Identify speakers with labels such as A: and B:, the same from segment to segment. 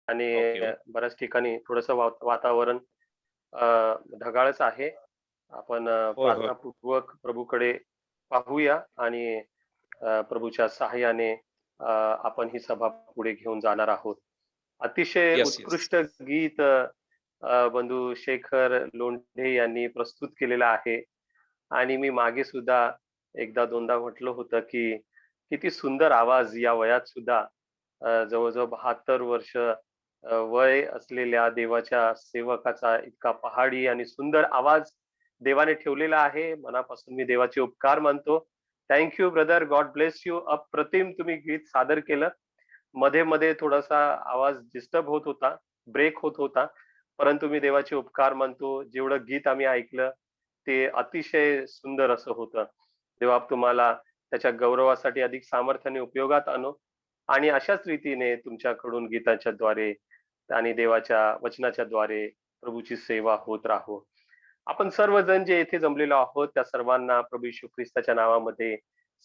A: आणि
B: ओके.
A: बऱ्याच ठिकाणी थोडंसं वातावरण ढगाळच आहे. आपण
B: होय, होय.
A: प्रार्थनापूर्वक प्रभूकडे पाहूया आणि प्रभूच्या सहाय्याने आपण ही सभा पुढे घेऊन जाणार आहोत. अतिशय
B: येस, येस.
A: उत्कृष्ट गीत बंधू शेखर लोंढे यांनी प्रस्तुत केलेलं आहे आणि मी मागे सुद्धा एकदा दोनदा म्हटलं होतं, की किती सुंदर आवाज या वयात सुद्धा जवळ-जवळ 72 वर्ष वय असलेल्या देवाच्या सेवकाचा इतका पहाडी आणि सुंदर आवाज देवाने ठेवलेला आहे. मनापासून मी देवाचे उपकार मानतो. Thank you brother. God bless you. अप्रतिम तुम्ही गीत सादर केलं. मध्ये-मध्ये थोडासा आवाज डिस्टर्ब होत होता, ब्रेक होत होता. परंतु मी देवाचे उपकार मानतो. जेवढं गीत आम्ही ऐकलं, ते अतिशय सुंदर असं होतं. देव तुम्हाला त्याच्या गौरवासाठी अधिक सामर्थ्याने उपयोगात आणो आणि अशाच रीतीने तुमच्याकडून गीताच्या द्वारे आणि देवाच्या वचनाच्या द्वारे प्रभूची सेवा होत राहो. आपण सर्वजण जे येथे जमलेलो आहोत, त्या सर्वांना प्रभू येशू ख्रिस्ताच्या नावामध्ये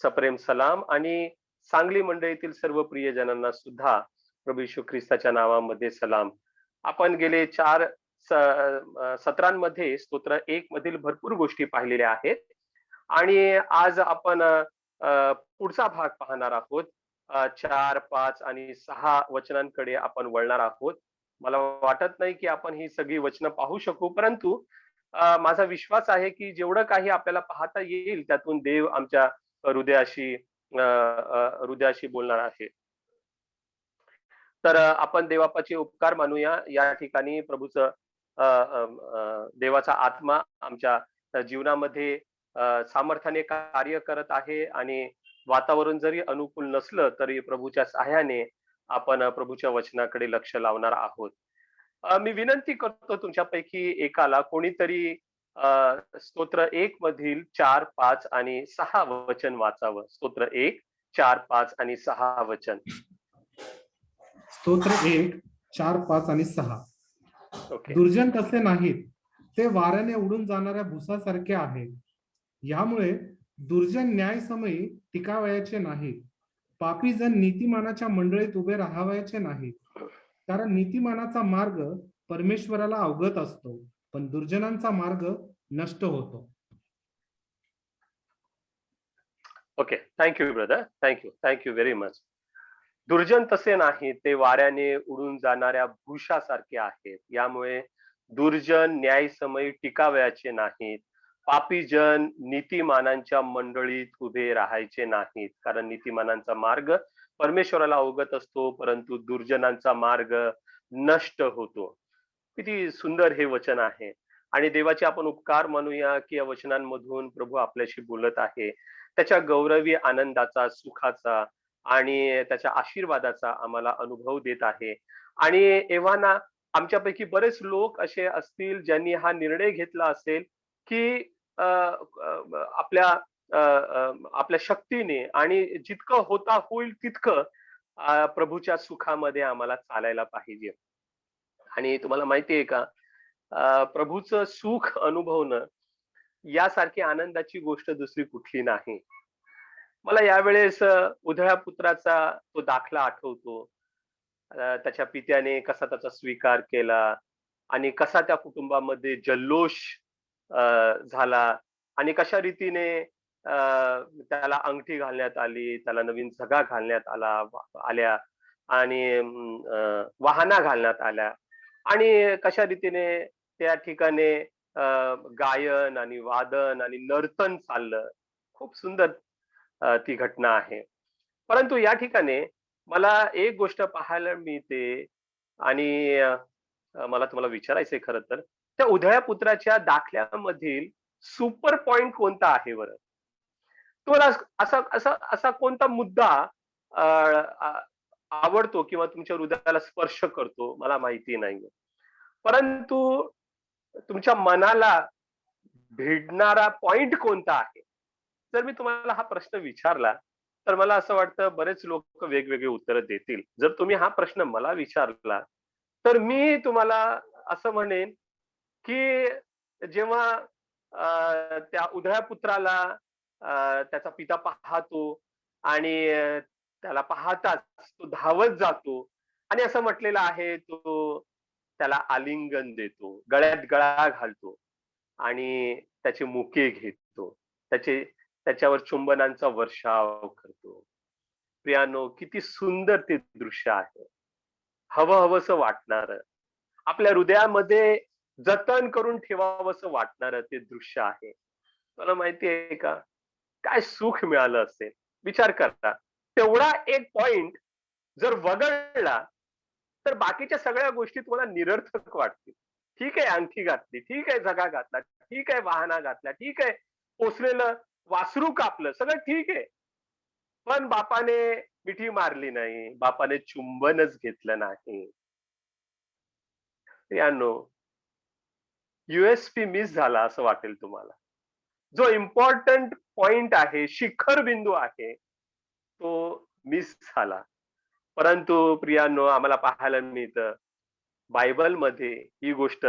A: सप्रेम सलाम आणि सांगली मंडळीतील सर्व प्रियजनांना सुद्धा प्रभू येशू ख्रिस्ताच्या नावामध्ये सलाम. आपण गेले 4 सत्रांमध्ये स्तोत्र 1 मधील भरपूर गोष्टी पाहिलेल्या आहेत आणि आज आपण पुढचा भाग पाहणार आहोत. 4, 5 आणि 6 वचनांकडे आपण वळणार आहोत. मला वाटत नाही की आपण ही सगळी वचनं पाहू शकू, परंतु माझा विश्वास आहे की जेवढं काही आपल्याला पाहता येईल त्यातून देव आमच्या हृदयाशी हृदयाशी बोलणार आहे. तर आपण देवाचे उपकार मानूया. या ठिकाणी प्रभूचं देवाचा आत्मा आमच्या जीवनामध्ये सामर्थ्याने कार्य करत आहे आणि वातावरण जरी अनुकूल नसलं तरी प्रभूच्या सहाय्याने आपण प्रभूच्या वचनाकडे लक्ष लावणार आहोत. मी विनंती करतो तुमच्यापैकी एकाला कोणीतरी स्तोत्र 1 मधील 4, 5 आणि 6 वचन वाचावं. स्तोत्र 1, 4, 5 आणि 6 वचन.
C: स्तोत्र 1, 4, 5 आणि 6.
A: ओके.
C: दुर्जन तसे नाहीत, ते वाऱ्याने उडून जाणाऱ्या भुसासारखे आहेत. यामुळे दुर्जन न्यायसमयी टिकावयाचे नाहीत. पापी जण नीतिमानाच्या मंडळीत उभे राहावयाचे नाहीत. कारण नीतिमानाचा मार्ग परमेश्वराला अवगत असतो, पण दुर्जनांचा मार्ग नष्ट होतो.
A: Okay. Thank you brother. Thank you very much. दुर्जन तसे नाही, ते वाऱ्याने उडून जाणाऱ्या भुशासारखे आहेत. यामुळे दुर्जन न्यायसमयी टिकावयाचे नाहीत. पापी जन नीतिमानांच्या मंडळीत उभे राहायचे नाहीत. कारण नीतिमानांचा मार्ग परमेश्वराला अवगत असतो, परंतु दुर्जनांचा मार्ग नष्ट होतो. किती सुंदर हे वचन आहे आणि देवाचे आपण उपकार मानूया की या वचनांमधून प्रभू आपल्याशी बोलत आहे. त्याच्या गौरवी आनंदाचा, सुखाचा आणि त्याच्या आशीर्वादाचा आम्हाला अनुभव देत आहे. आणि एव्हाना आमच्यापैकी बरेच लोक असे असतील ज्यांनी हा निर्णय घेतला असेल की आपल्या आपल्या शक्तीने आणि जितकं होता होईल तितकं प्रभूच्या सुखामध्ये आम्हाला चालायला पाहिजे. आणि तुम्हाला माहिती आहे का, प्रभूचं सुख अनुभवणं यासारखी आनंदाची गोष्ट दुसरी कुठली नाही. मला यावेळेस उधळ्या पुत्राचा तो दाखला आठवतो. त्याच्या पित्याने कसा त्याचा स्वीकार केला आणि कसा त्या कुटुंबामध्ये जल्लोष झाला आणि कशा रीतीने त्याला अंगठी घालण्यात आली, त्याला नवीन झगा घालण्यात आल्या आणि वाहना घालण्यात आल्या आणि कशा रीतीने त्या ठिकाणी गायन आणि वादन आणि नर्तन चाललं. खूप सुंदर ती घटना आहे. परंतु या ठिकाणी मला एक गोष्ट पाहायला मिळते आणि मला तुम्हाला विचारायचंय खरं तर, त्या उधळ्या पुत्राच्या दाखल्यामधील सुपर पॉइंट कोणता आहे बरं? तुम्हाला असा असा असा कोणता मुद्दा आवडतो किंवा तुमच्या हृदयाला स्पर्श करतो? मला माहिती नाहीये. परंतु तुमच्या मनाला भिडणारा पॉइंट कोणता आहे? जर मी तुम्हाला हा प्रश्न विचारला, तर मला असं वाटतं बरेच लोक वेगवेगळी उत्तरं देतील. जर तुम्ही हा प्रश्न मला विचारला, तर मी तुम्हाला असं म्हणेन, की जेव्हा त्या उधळ्या पुत्राला त्याचा पिता पाहतो आणि त्याला पाहताच तो धावत जातो आणि असं म्हटलेलं आहे, तो त्याला आलिंगन देतो, गळ्यात गळा घालतो आणि त्याचे मुके घेतो, त्याच्यावर चुंबनांचा वर्षाव करतो. प्रियानो, किती सुंदर ते दृश्य आहे. हवं-हवंसं वाटणारं, आपल्या हृदयामध्ये जतन करून ठेवावंसं वाटणारं ते दृश्य आहे. मला माहिती आहे का, काय सुख मिळालं असेल. विचार करा, तेवढा एक पॉइंट जर वगळला, तर बाकीच्या सगळ्या गोष्टी तुम्हाला निरर्थक वाटतील. ठीक आहे, अंगठी घातली, ठीक आहे, झगा घातला, ठीक आहे, वाहना घातला, ठीक आहे, पोसलेलं वासरू कापलं, सगळं ठीक आहे. पण बापाने मिठी मारली नाही, बापाने चुंबनच घेतलं नाही. यानो, USP मिस झाला असं वाटेल तुम्हाला. जो इम्पॉर्टंट पॉइंट आहे, शिखर बिंदू आहे, तो मिस झाला. परंतु प्रियानो, आम्हाला पाहायला मिळतं, बायबलमध्ये ही गोष्ट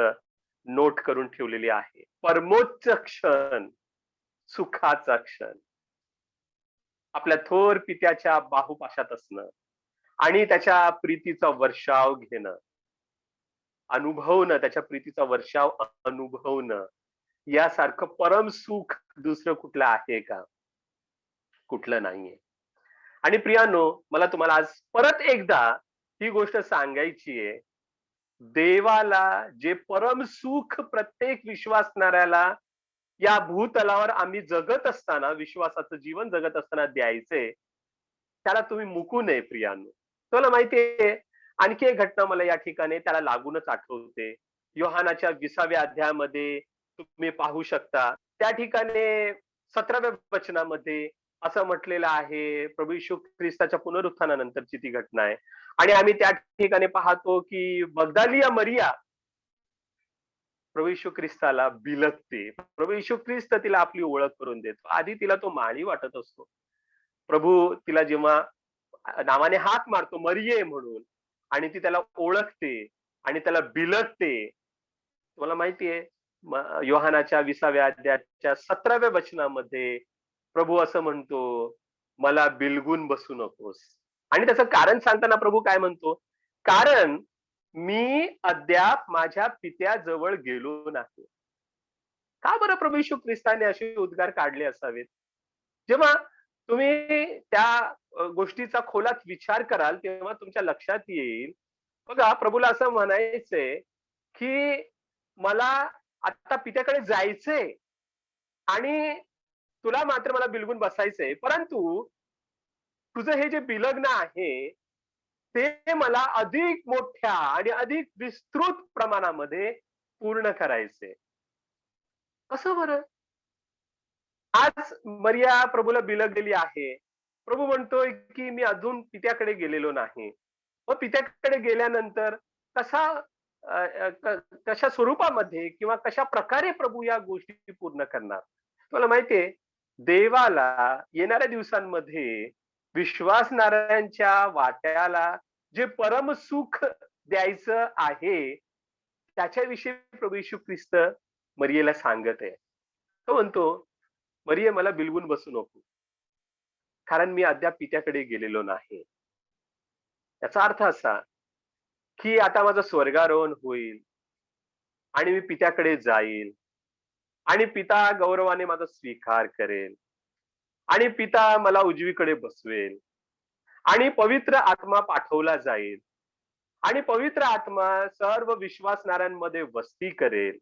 A: नोट करून ठेवलेली आहे. परमोच्च क्षण, सुखाचा क्षण, आपल्या थोर पित्याच्या बाहुपाशात असणं आणि त्याच्या प्रीतीचा वर्षाव घेणं, अनुभवणं, त्याच्या प्रीतीचा वर्षाव अनुभवणं, यासारखं परम सुख दुसरं कुठलं आहे का? कुठलं नाहीये. आणि प्रियानो, मला तुम्हाला आज परत एकदा ही गोष्ट सांगायची आहे. देवाला जे परम सुख प्रत्येक विश्वासणाऱ्याला या भूतलावर आम्ही जगत असताना, विश्वासाचं जीवन जगत असताना द्यायचंय, त्याला तुम्ही मुकू नये प्रियानो. तुम्हाला माहितीये, आणखी एक घटना मला या ठिकाणी त्याला लागूनच आठवते. योहानाच्या 20व्या अध्यायामध्ये तुम्ही पाहू शकता. त्या ठिकाणी 17व्या वचनामध्ये असं म्हटलेलं आहे, प्रभू येशू ख्रिस्ताच्या पुनरुत्थानानंतरची ती घटना आहे. आणि आम्ही त्या ठिकाणी पाहतो की मग्दलिया मरिया प्रभू येशू ख्रिस्ताला बिलगते. प्रभू येशू ख्रिस्त तिला आपली ओळख करून देतो. आधी तिला तो माळी वाटत असतो. प्रभू तिला जेव्हा नावाने हाक मारतो, मरिये म्हणून, आणि ती त्याला ओळखते आणि त्याला बिलगते. तुम्हाला माहितीये, योहानाच्या 20व्या अध्यायाच्या 17व्या वचनामध्ये प्रभू असं म्हणतो, मला बिलगून बसू नकोस. आणि त्याचं कारण सांगताना प्रभू काय म्हणतो, कारण मी अद्याप माझ्या पित्याजवळ गेलो नाही. का बरं प्रभू येशू ख्रिस्ताने असे उद्गार काढले असावेत? जेव्हा तुम्ही त्या गोष्टीचा खोलात विचार कराल, तेव्हा तुमच्या लक्षात येईल, बघा प्रभूला असं म्हणायचंय, की मला आता पित्याकडे जायचंय आणि तुला मात्र मला बिलगून बसायचंय. परंतु तुझं हे जे बिलग्न आहे, ते मला अधिक मोठ्या आणि अधिक विस्तृत प्रमाणामध्ये पूर्ण करायचंय. कसं बरं? आज मरिया प्रभूला बिलगलेली आहे. प्रभू म्हणतोय, की मी अजून पित्याकडे गेलेलो नाही. मग पित्याकडे गेल्यानंतर कसा कशा स्वरूपामध्ये किंवा कशा प्रकारे प्रभू या गोष्टी पूर्ण करणार? तुम्हाला माहितीये, देवाला येणाऱ्या दिवसांमध्ये विश्वासणाऱ्यांच्या वाट्याला जे परम सुख द्यायचं आहे, त्याच्याविषयी प्रभू येशू ख्रिस्त मरियेला सांगत आहे. तो म्हणतो, मरिये, मला बिलगून बसू नको, कारण मी अद्याप पित्याकडे गेलेलो नाही. याचा अर्थ असा, की आता माझं स्वर्गारोहण होईल आणि मी पित्याकडे जाईल आणि पिता गौरवाने माझा स्वीकार करेल आणि पिता मला उजवीकडे बसवेल आणि पवित्र आत्मा पाठवला जाईल आणि पवित्र आत्मा सर्व विश्वासणाऱ्यांमध्ये वस्ती करेल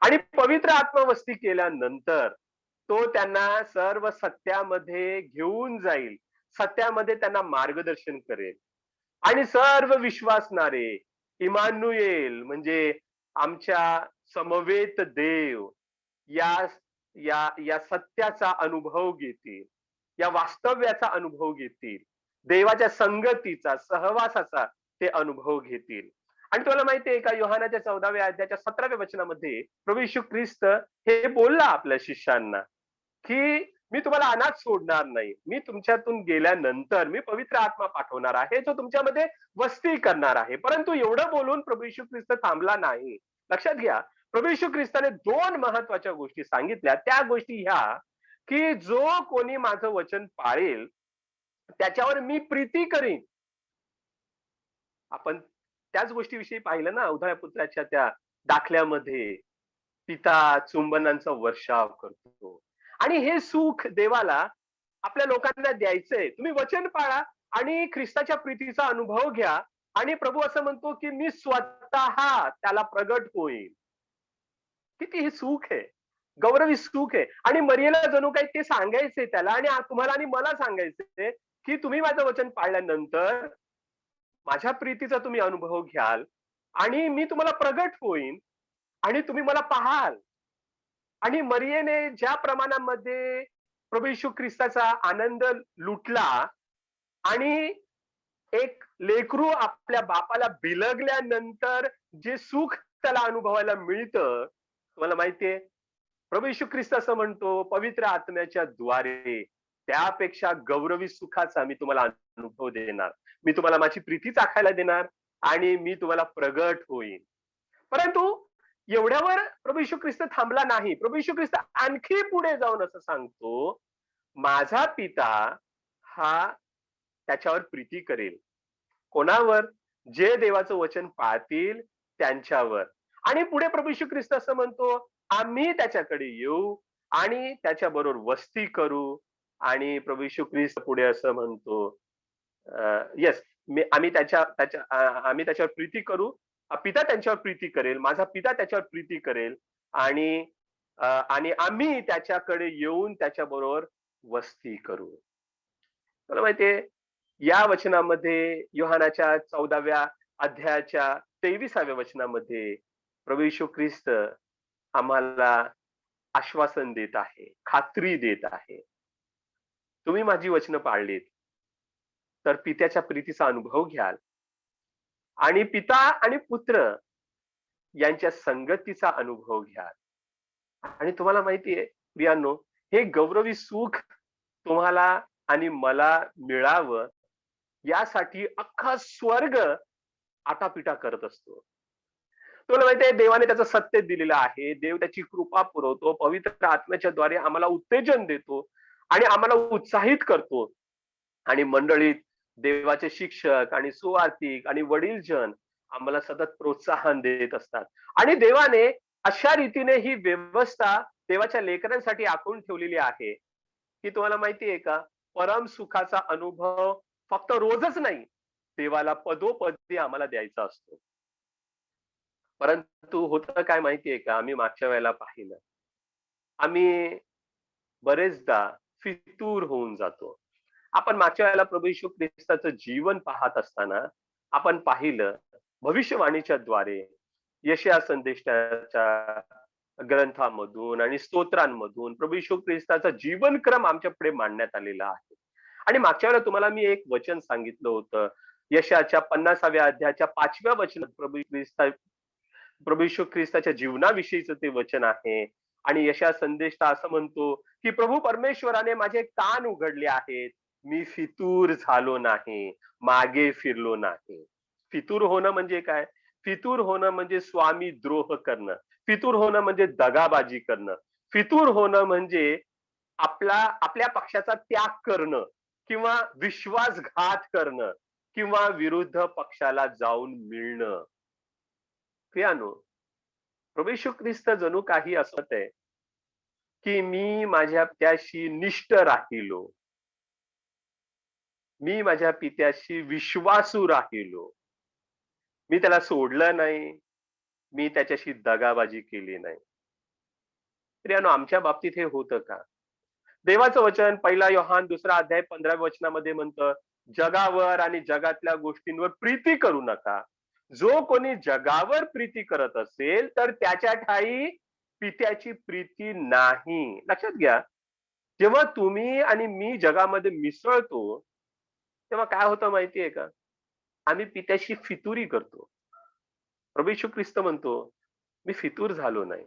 A: आणि पवित्र आत्मा वस्ती केल्यानंतर तो त्यांना सर्व सत्यामध्ये घेऊन जाईल, सत्यामध्ये त्यांना मार्गदर्शन करेल आणि सर्व विश्वासणारे इमानुएल म्हणजे आमच्या समवेत देव या या या सत्याचा अनुभव घेतील, या वास्तव्याचा अनुभव घेतील, देवाच्या संगतीचा, सहवासाचा ते अनुभव घेतील. आणि तुम्हाला माहितीये का, योहानाच्या 14व्या अध्यायाच्या 17व्या वचनामध्ये प्रभू येशू ख्रिस्त हे बोलला आपल्या शिष्यांना, की मी तुम्हाला अनाथ सोडणार नाही. मी तुमच्यातून गेल्यानंतर मी पवित्र आत्मा पाठवणार आहे, जो तुमच्यामध्ये वस्ती करणार आहे. परंतु एवढं बोलून प्रभू येशू ख्रिस्त थांबला नाही. लक्षात घ्या, प्रभू येशू ख्रिस्ताने 2 महत्वाच्या गोष्टी सांगितल्या. त्या गोष्टी ह्या, की जो कोणी माझं वचन पाळेल, त्याच्यावर मी प्रीती करीन. आपण त्याच गोष्टीविषयी पाहिलं ना, उधाळ्या पुत्राच्या त्या दाखल्यामध्ये पिता चुंबनांचा वर्षाव करतो. आणि हे सुख देवाला आपल्या लोकांना द्यायचंय. तुम्ही वचन पाळा आणि ख्रिस्ताच्या प्रीतीचा अनुभव घ्या. आणि प्रभू असं म्हणतो, की मी स्वतः त्याला प्रगट होईल. किती हे सुख आहे, गौरवी सुख आहे. आणि मरियेला जणू काही ते सांगायचंय त्याला, आणि तुम्हाला आणि मला सांगायचंय, की तुम्ही माझं वचन पाळल्यानंतर माझ्या प्रीतीचा तुम्ही अनुभव घ्याल आणि मी तुम्हाला प्रगट होईन आणि तुम्ही मला पाहाल. आणि मरियेने ज्या प्रमाणामध्ये प्रभू येशू ख्रिस्ताचा आनंद लुटला आणि एक लेकरू आपल्या बापाला बिलगल्यानंतर जे सुख त्याला अनुभवायला मिळतं, तुम्हाला माहितीये, प्रभू येशू ख्रिस्त असं म्हणतो, पवित्र आत्म्याच्या द्वारे त्यापेक्षा गौरवी सुखाचा मी तुम्हाला अनुभव देणार. मी तुम्हाला माझी प्रीती चाखायला देणार आणि मी तुम्हाला प्रगट होईन. परंतु एवढ्यावर प्रभू येशू ख्रिस्त थांबला नाही. प्रभू येशू ख्रिस्त आणखी पुढे जाऊन असं सांगतो, माझा पिता हा त्याच्यावर प्रीती करेल. कोणावर? जे देवाचं वचन पाळतील त्यांच्यावर. आणि पुढे प्रभू येशू ख्रिस्त असं म्हणतो, आम्ही त्याच्याकडे येऊ आणि त्याच्याबरोबर वस्ती करू. आणि प्रभू येशू ख्रिस्त पुढे असं म्हणतो, येस, आम्ही आम्ही त्याच्यावर प्रीती करू. पिता त्यांच्यावर प्रीती करेल, माझा पिता त्याच्यावर प्रीती करेल. आणि आणि आम्ही त्याच्याकडे येऊन त्याच्याबरोबर वस्ती करू. मला माहितीये, या वचनामध्ये योहानाच्या 14व्या अध्यायाच्या 23व्या वचनामध्ये प्रभू येशू ख्रिस्त आम्हाला आश्वासन देत आहे, खात्री देत आहे. तुम्ही माझी वचनं पाळलीत तर पित्याच्या प्रीतीचा अनुभव घ्याल आणि पिता आणि पुत्र यांच्या संगतीचा अनुभव घ्याल. आणि तुम्हाला माहितीये प्रियांनो, हे गौरवी सुख तुम्हाला आणि मला मिळावं यासाठी अख्खा स्वर्ग आटापिटा करत असतो. तुम्हाला माहितीये, देवाने त्याचं सत्य दिलेलं आहे. देव त्याची कृपा पुरवतो, पवित्र आत्म्याच्या द्वारे आम्हाला उत्तेजन देतो आणि आम्हाला उत्साहित करतो. आणि मंडळीत देवाचे शिक्षक आणि सुवार्तिक आणि वडीलजन आम्हाला सतत प्रोत्साहन देत असतात. आणि देवाने अशा रीतीने ही व्यवस्था देवाच्या लेकरांसाठी आखून ठेवलेली आहे, की तुम्हाला माहितीये का, परम सुखाचा अनुभव फक्त रोजच नाही, देवाला पदोपदी आम्हाला द्यायचा असतो. परंतु होतं काय माहितीये का, आम्ही मागच्या वेळेला पाहिलं, आम्ही बरेचदा फितूर होऊन जातो. आपण मागच्या वेळेला प्रभू येशू ख्रिस्ताचं जीवन पाहत असताना आपण पाहिलं, भविष्यवाणीच्या द्वारे यशया संदेशाच्या ग्रंथामधून आणि स्तोत्रांमधून प्रभू येशू ख्रिस्ताचा जीवनक्रम आमच्या पुढे मांडण्यात आलेला आहे. आणि मागच्या वेळेला तुम्हाला मी एक वचन सांगितलं होतं, यशाच्या 50व्या अध्यायाच्या 5व्या वचनात प्रभू येशू ख्रिस्ताच्या जीवनाविषयीचं ते वचन आहे. आणि यशा संदेश असं म्हणतो, की प्रभू परमेश्वराने माझे कान उघडले आहेत, मी फितूर झालो नाही, मागे फिरलो नाही. फितूर होणं म्हणजे काय? फितूर होणं म्हणजे स्वामी द्रोह करणं. फितूर होणं म्हणजे दगाबाजी करणं. फितूर होणं म्हणजे आपल्या पक्षाचा त्याग करणं किंवा विश्वासघात करणं किंवा विरुद्ध पक्षाला जाऊन मिळणं. प्रियानो, प्रभू येशू ख्रिस्त जणू काही असत आहे, की मी माझ्या पित्याशी निष्ठ राहिलो, मी माझ्या पित्याशी विश्वासू राहिलो, मी त्याला सोडलं नाही, मी त्याच्याशी दगाबाजी केली नाही. प्रियानो, आमच्या बाबतीत हे होतं का? देवाचं वचन 1 योहान 2 अध्याय 15व्या वचनामध्ये म्हणतं, जगावर आणि जगातल्या गोष्टींवर प्रीती करू नका. जो कोणी जगावर प्रीती करत असेल तर त्याच्या ठाई पित्याची प्रीती नाही. लक्षात घ्या, जेव्हा तुम्ही आणि मी जगामध्ये मिसळतो तेव्हा काय होतं माहितीये का, आम्ही पित्याशी फितुरी करतो. प्रभू येशू ख्रिस्त म्हणतो, मी फितूर झालो नाही.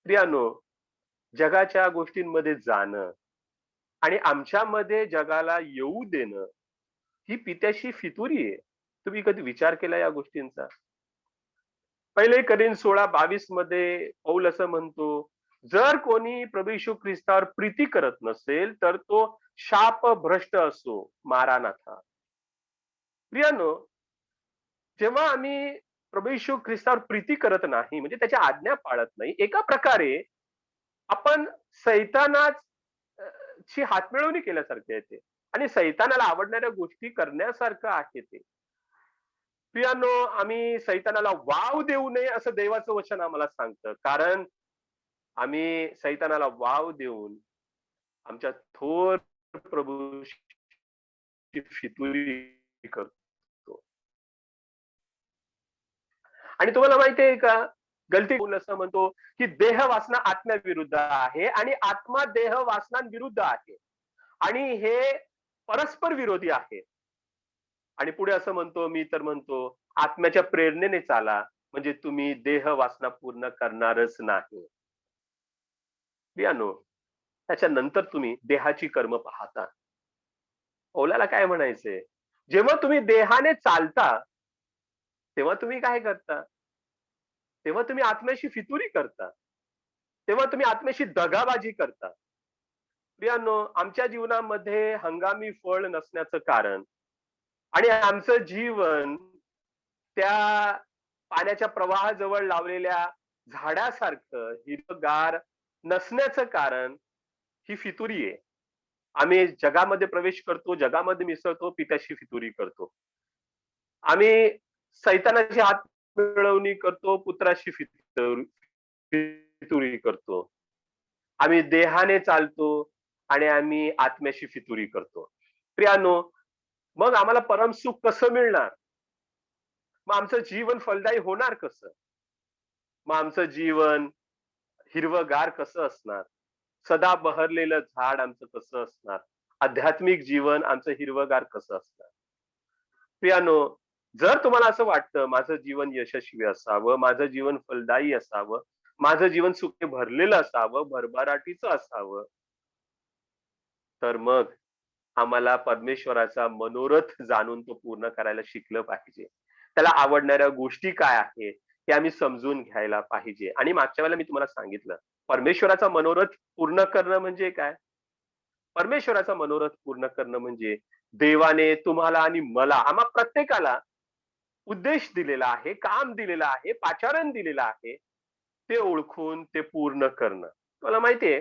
A: प्रियानो, जगाच्या गोष्टींमध्ये जाणं आणि आमच्यामध्ये जगाला येऊ देणं ही पित्याशी फितुरी आहे. तुम्ही कधी विचार केला या गोष्टींचा? 1 कोरिंथ 16:22 मध्ये पौल असं म्हणतो, जर कोणी प्रभू येशू ख्रिस्तावर प्रीती करत नसेल तर तो शापभ्रष्ट असो. मारानाथा. प्रियानो, जेव्हा आम्ही प्रभू येशू ख्रिस्तावर प्रीती करत नाही, म्हणजे त्याच्या आज्ञा पाळत नाही, एका प्रकारे आपण सैतानाच ची हातमिळवणी केल्यासारखे आहे ते. आणि सैतानाला आवडणाऱ्या गोष्टी करण्यासारखं आहे ते. प्रियानो, आम्ही सैतानाला वाव देऊ नये असं देवाचं वचन आम्हाला सांगतं. कारण आम्ही सैतानाला वाव देऊन आमच्या थोर प्रभूची फितुरी करतो. आणि तुम्हाला माहितीये का, गलती पाऊल असं म्हणतो की देह वासना आत्म्याविरुद्ध आहे आणि आत्मा देह वासनांविरुद्ध आहे, आणि हे परस्पर विरोधी आहे. आणि पुढे असं म्हणतो, मी तर म्हणतो, आत्म्याच्या प्रेरणेने चाला, म्हणजे तुम्ही देह वासना पूर्ण करणारच नाही. प्रियानो, त्याच्यानंतर तुम्ही देहाची कर्म पाहता. पौलाला काय म्हणायचंय? जेव्हा तुम्ही देहाने चालता, तेव्हा तुम्ही काय करता? तेव्हा तुम्ही आत्म्याशी फितुरी करता. तेव्हा तुम्ही आत्म्याशी दगाबाजी करता. प्रियानो, आमच्या जीवनामध्ये हंगामी फळ नसण्याचं कारण आणि आमचं जीवन त्या पाण्याच्या प्रवाहाजवळ लावलेल्या झाडासारखं हिरवंगार नसण्याचं कारण ही फितुरी आहे. आम्ही जगामध्ये प्रवेश करतो, जगामध्ये मिसळतो, पित्याशी फितुरी करतो. आम्ही सैतानाची हात मिळवणी करतो, पुत्राशी फितुरी करतो. आम्ही देहाने चालतो आणि आम्ही आत्म्याशी फितुरी करतो. प्रियानो, मग आम्हाला परमसुख कसं मिळणार? मग आमचं जीवन फलदायी होणार कसं? मग आमचं जीवन हिरवंगार कसं असणार? सदा बहरलेलं झाड आमचं कसं असणार? आध्यात्मिक जीवन आमचं हिरवंगार कसं असणार? प्रियानो, जर तुम्हाला असं वाटतं माझं जीवन यशस्वी असावं, माझं जीवन फलदायी असावं, माझं जीवन सुखे भरलेलं असावं, भरभराटीचं असावं, तर मग आम्हाला परमेश्वराचा मनोरथ जाणून तो पूर्ण करायला शिकलं पाहिजे. त्याला आवडणाऱ्या गोष्टी काय आहेत हे आम्ही समजून घ्यायला पाहिजे. आणि मागच्या वेळेला मी तुम्हाला सांगितलं, परमेश्वराचा मनोरथ पूर्ण करणं म्हणजे काय? परमेश्वराचा मनोरथ पूर्ण करणं म्हणजे देवाने तुम्हाला आणि मला, आम्हा प्रत्येकाला उद्देश दिलेला आहे, काम दिलेलं आहे, पाचारण दिलेलं आहे, ते ओळखून ते पूर्ण करणं. तुम्हाला माहितीये,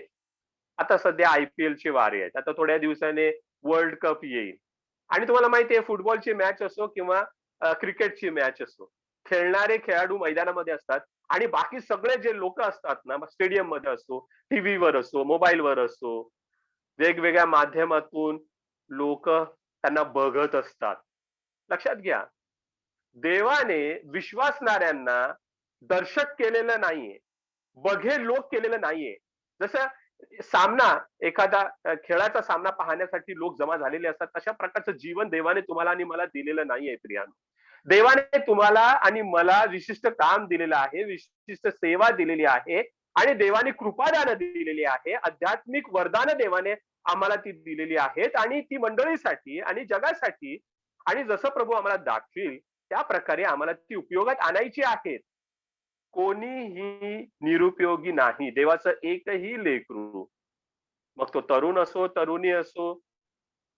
A: आता सध्या IPL ची वारी आहे. आता थोड्या दिवसाने वर्ल्ड कप येईल. आणि तुम्हाला माहितीये, फुटबॉलची मॅच असो किंवा क्रिकेटची मॅच असो, खेळणारे खेळाडू मैदानामध्ये असतात आणि बाकी सगळे जे लोक असतात ना, स्टेडियम मध्ये असो, टीव्हीवर असो, मोबाईलवर असो, वेगवेगळ्या माध्यमातून लोक त्यांना बघत असतात. लक्षात घ्या, देवाने विश्वासणाऱ्यांना दर्शक केलेलं नाहीये, बघे लोक केलेलं नाहीये. जसं सामना, एखादा खेळाचा सामना पाहण्यासाठी लोक जमा झालेले असतात, तशा प्रकारचं जीवन देवाने तुम्हाला आणि मला दिलेलं नाहीये प्रियानो. देवाने तुम्हाला आणि मला विशिष्ट काम दिलेलं आहे, विशिष्ट सेवा दिलेली आहे, आणि देवाने कृपादानं दिलेली आहे, आध्यात्मिक वरदानं देवाने आम्हाला ती दिलेली आहेत, आणि ती मंडळीसाठी आणि जगासाठी, आणि जसं प्रभू आम्हाला दाखवील त्या प्रकारे आम्हाला ती उपयोगात आणायची आहेत. कोणीही निरुपयोगी नाही. देवाचं एकही लेकरू, मग तो तरुण असो, तरुणी असो,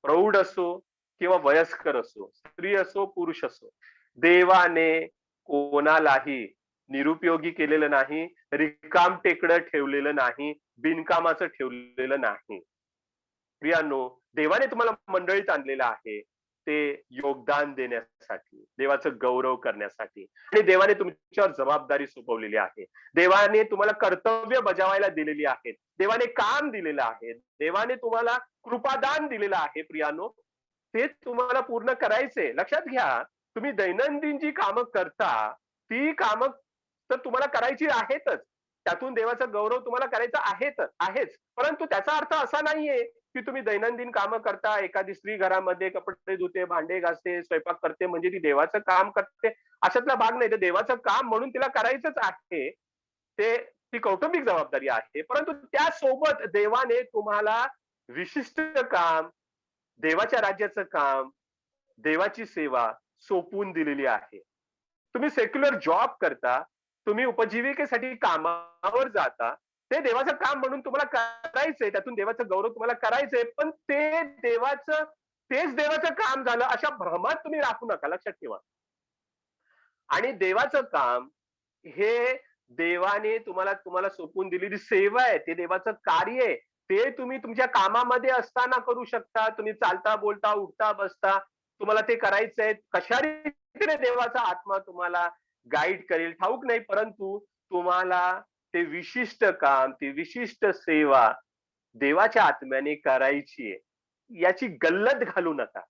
A: प्रौढ असो किंवा वयस्कर असो, स्त्री असो, पुरुष असो, देवाने कोणालाही निरुपयोगी केलेलं नाही, रिकाम टेकडं ठेवलेलं नाही, बिनकामाचं ठेवलेलं नाही. प्रियानो, देवाने तुम्हाला मंडळीत आणलेलं आहे ते योगदान देण्यासाठी, देवाचं गौरव करण्यासाठी, आणि देवाने तुमच्यावर जबाबदारी सोपवलेली आहे. देवाने तुम्हाला कर्तव्य बजावायला दिलेली आहेत. देवाने काम दिलेलं आहे. देवाने तुम्हाला कृपादान दिलेलं आहे प्रियानो. ते तुम्हाला पूर्ण करायचे. लक्षात घ्या, तुम्ही दैनंदिन जी कामं करता, ती कामं तर तुम्हाला करायची आहेतच. त्यातून देवाचा गौरव तुम्हाला करायचा आहेच. परंतु त्याचा अर्थ असा नाहीये की तुम्ही दैनंदिन कामं करता, एखादी स्त्री घरामध्ये कपडे धुते, भांडे घासते, स्वयंपाक करते, म्हणजे ती देवाचं काम करते, अशातला भाग नाही. ते देवाचं काम म्हणून तिला करायचंच आहे. ती कौटुंबिक जबाबदारी आहे. परंतु त्यासोबत देवाने तुम्हाला विशिष्ट काम, देवाच्या राज्याचं काम, देवाची सेवा सोपवून दिलेली आहे. तुम्ही सेक्युलर जॉब करता, तुम्ही उपजीविकेसाठी कामावर जाता, ते देवाचं काम म्हणून तुम्हाला करायचंय, त्यातून देवाचं गौरव तुम्हाला करायचंय, पण तेच देवाचं काम झालं अशा भ्रमात तुम्ही राहू नका. लक्षात ठेवा. आणि देवाचं काम हे देवाने तुम्हाला तुम्हाला सोपवून दिलेली सेवा आहे, ते देवाचं कार्य आहे. ते तुम्ही तुमच्या कामामध्ये असताना करू शकता. तुम्ही चालता, बोलता, उठता, बसता. तुम्हाला ते करायचंय. कशा रीतीने देवाचा आत्मा तुम्हाला गाईड करेल ठाऊक नाही, परंतु तुम्हाला ते विशिष्ट काम, ती विशिष्ट सेवा देवाच्या आत्म्याने करायची आहे. याची गल्लत घालू नका.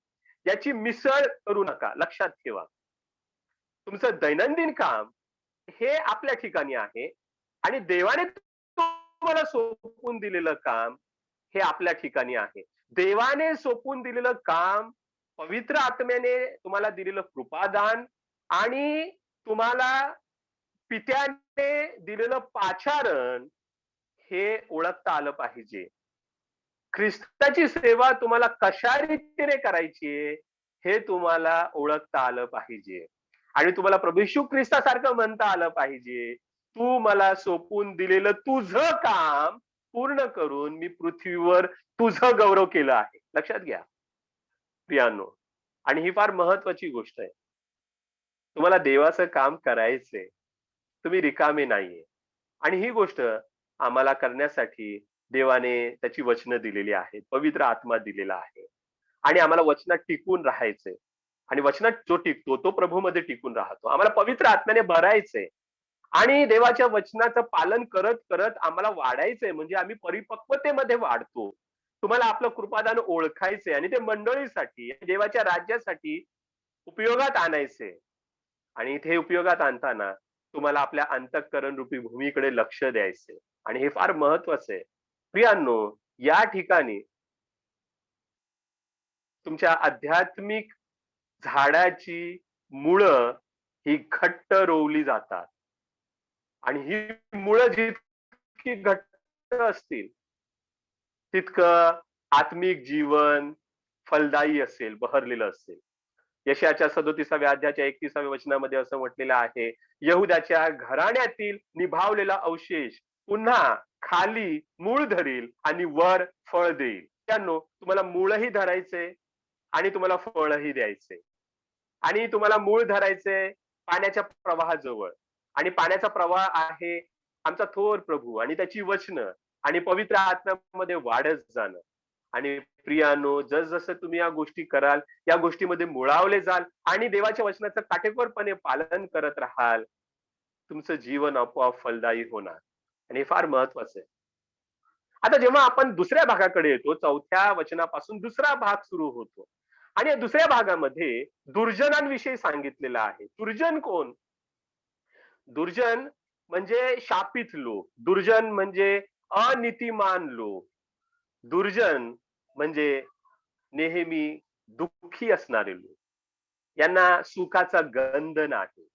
A: याची मिसळ करू नका. लक्षात ठेवा. तुमचं दैनंदिन काम हे आपल्या ठिकाणी आहे आणि देवाने तुम्हाला सोपवून दिलेलं काम हे आपल्या ठिकाणी आहे. देवाने सोपवून दिलेलं काम, पवित्र आत्म्याने तुम्हाला दिलेलं कृपादान आणि तुम्हाला पित्याने दिलेलं पाचारण हे ओळखता आलं पाहिजे. ख्रिस्ताची सेवा तुम्हाला कशा रीतीने करायची हे तुम्हाला ओळखता आलं पाहिजे आणि तुम्हाला प्रभू येशू ख्रिस्तासारखं म्हणता आलं पाहिजे. तू मला सोपवून दिलेलं तुझं काम पूर्ण करून मी पृथ्वीवर तुझं गौरव केलं आहे. लक्षात घ्या प्रियानो. आणि ही फार महत्वाची गोष्ट आहे. तुम्हाला देवाचं काम करायचंय. तुम्ही रिकामे नाहीये. आणि ही गोष्ट आम्हाला करण्यासाठी देवाने त्याची वचनं दिलेली आहेत. पवित्र आत्मा दिलेला आहे. आणि आम्हाला वचनात टिकून राहायचंय. आणि वचनात जो टिकतो तो प्रभूमध्ये टिकून राहतो. आम्हाला पवित्र आत्म्याने भरायचंय. आणि देवाच्या वचनाचं पालन करत करत आम्हाला वाढायचंय, म्हणजे आम्ही परिपक्वतेमध्ये वाढतो. तुम्हाला आपलं कृपादान ओळखायचंय आणि ते मंडळीसाठी, देवाच्या राज्यासाठी उपयोगात आणायचंय. आणि इथे उपयोगात आणताना तुम्हाला आपल्या अंतःकरण रूपी भूमीकडे लक्ष द्यायचंय. आणि हे फार महत्वाचं आहे. प्रियांनो, या ठिकाणी तुमच्या आध्यात्मिक झाडाची मुळं ही घट्ट रोवली जातात. आणि ही मुळं जितकी घट्ट असतील, तितकं आत्मिक जीवन फलदायी असेल, बहरलेलं असेल. यशाच्या 37व्या अध्यायाच्या 31व्या वचनामध्ये असं म्हटलेलं आहे, यहुदाच्या घराण्यातील निभावलेला अवशेष पुन्हा खाली मूळ धरील आणि वर फळ देईल. त्यानो तुम्हाला मूळही धरायचे आणि तुम्हाला फळही द्यायचे. आणि तुम्हाला मूळ धरायचे पाण्याच्या प्रवाहाजवळ. आणि पाण्याचा प्रवाह आहे आमचा थोर प्रभू आणि त्याची वचनं आणि पवित्र आत्म्यामध्ये वाढत जाणं. आणि प्रियानो, जसजसं तुम्ही या गोष्टी कराल, या गोष्टीमध्ये मुळावले जाल आणि देवाच्या वचनाचं काटेकोरपणे पालन करत राहाल, तुमचं जीवन आपोआप फलदायी होणार. आणि हे फार महत्वाचं आहे. आता जेव्हा आपण दुसऱ्या भागाकडे येतो, 4थ्या वचनापासून दुसरा भाग सुरू होतो. आणि या दुसऱ्या भागामध्ये दुर्जनांविषयी सांगितलेलं आहे. दुर्जन कोण? दुर्जन म्हणजे शापित लोक. दुर्जन म्हणजे अनीतिमान लोक. दुर्जन म्हणजे नेहमी दुःखी असणारे लोक. यांना सुखाचा गंध नाही.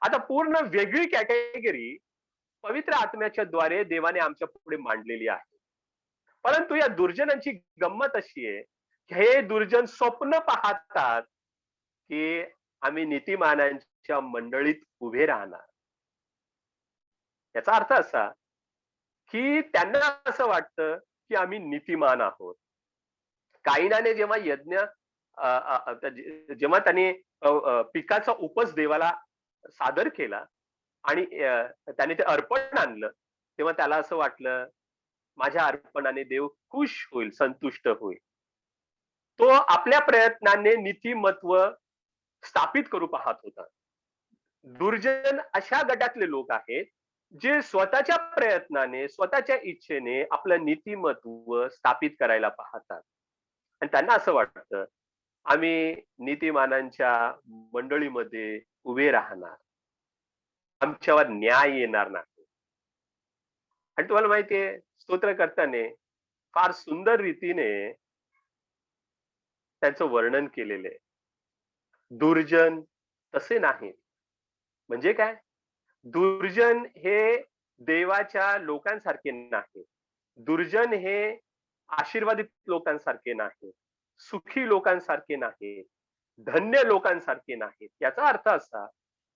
A: आता पूर्ण वेगळी कॅटेगरी पवित्र आत्म्याच्या द्वारे देवाने आमच्या पुढे मांडलेली आहे. परंतु या दुर्जनांची गंमत अशी आहे, हे दुर्जन स्वप्न पाहतात की आम्ही नीतिमानांच्या मंडळीत उभे राहणार. याचा अर्थ असा की त्यांना असं वाटतं की आम्ही नीतिमान आहोत. काईनाने जेव्हा यज्ञ जेव्हा त्याने पिकाचा उपज देवाला सादर केला आणि त्याने ते अर्पण आणलं, तेव्हा त्याला असं वाटलं माझ्या अर्पणाने देव खुश होईल, संतुष्ट होईल. तो आपल्या प्रयत्नाने नीतिमत्व स्थापित करू पाहत होता. दुर्जन अशा गटातले लोक आहेत जे स्वतःच्या प्रयत्नाने, स्वतःच्या इच्छेने आपलं नीतिमत्व स्थापित करायला पाहतात. आणि त्यांना असं वाटतं आम्ही नीतिमानांच्या मंडळीमध्ये उभे राहणार, आमच्यावर न्याय येणार नाही. आणि तुम्हाला माहितीये, स्तोत्रकर्त्याने फार सुंदर रीतीने त्याचं वर्णन केलेलं आहे. दुर्जन तसे नाहीत. म्हणजे काय? दुर्जन हे देवाच्या लोकांसारखे नाही. दुर्जन हे आशीर्वादित लोकांसारखे नाही, सुखी लोकांसारखे नाही, धन्य लोकांसारखे नाहीत. याचा अर्थ असा,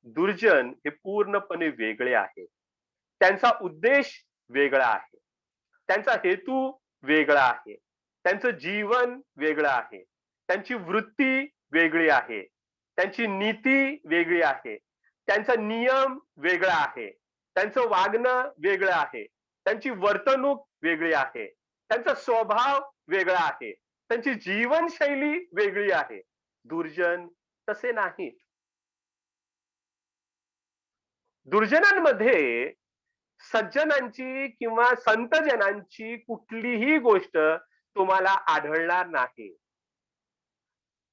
A: दुर्जन हे पूर्णपणे वेगळे आहेत. त्यांचा उद्देश वेगळा आहे. त्यांचा हेतू वेगळा आहे. त्यांचं जीवन वेगळं आहे. त्यांची वृत्ती वेगळी आहे. त्यांची नीती वेगळी आहे. त्यांचा नियम वेगळा आहे, त्यांचं वागणं वेगळं आहे, त्यांची वर्तणूक वेगळी आहे, त्यांचा स्वभाव वेगळा आहे, त्यांची जीवनशैली वेगळी आहे. दुर्जन तसे नाहीत. दुर्जनांमध्ये सज्जनांची किंवा संतजनांची कुठलीही गोष्ट तुम्हाला आढळणार नाही.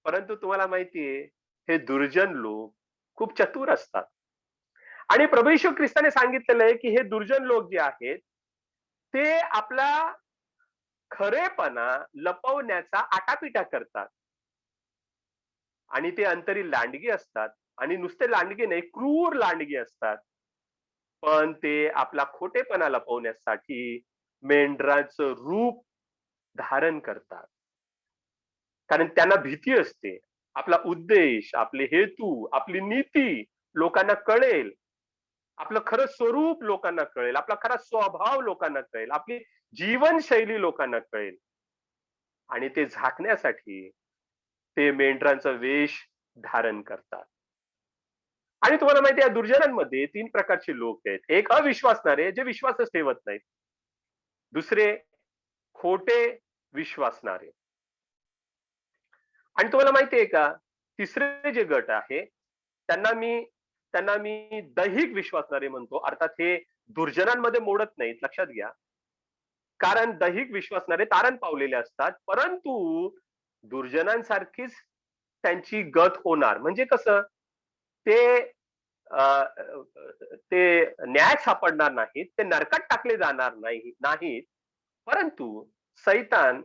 A: परंतु तुम्हाला माहितीये, हे दुर्जन लोक खूप चतुर असतात. आणि प्रभू येशू ख्रिस्ताने सांगितलेलं आहे, की हे दुर्जन लोक जे आहेत, ते आपला खरेपणा लपवण्याचा आटापिटा करतात. आणि ते अंतरी लांडगे असतात. आणि नुसते लांडगे नाही, क्रूर लांडगे असतात. पण ते आपला खोटेपणा लपवण्यासाठी मेंढराचं रूप धारण करतात. कारण त्यांना भीती असते. आपला उद्देश, आपले हेतू, आपली नीती लोकांना कळेल. आपलं खरं स्वरूप लोकांना कळेल. आपला खरा स्वभाव लोकांना कळेल. आपली जीवनशैली लोकांना कळेल. आणि ते झाकण्यासाठी ते मेंढरांचा वेश धारण करतात. आणि तुम्हाला माहिती आहे, दुर्जनांमध्ये 3 प्रकारचे लोक आहेत. एक अविश्वासणारे, जे विश्वासच ठेवत नाहीत. दुसरे खोटे विश्वासणारे. आणि तुम्हाला माहिती आहे का, तिसरे जे गट आहे, त्यांना मी दैहिक विश्वासणारे म्हणतो. अर्थात हे दुर्जनांमध्ये मोडत नाहीत, लक्षात घ्या. कारण दैहिक विश्वासणारे तारण पावलेले असतात, परंतु दुर्जनांसारखीच त्यांची गत होणार. म्हणजे कसं? ते अ, ते न्याय सापडणार नाहीत, ते नरकात टाकले जाणार नाहीत, परंतु सैतान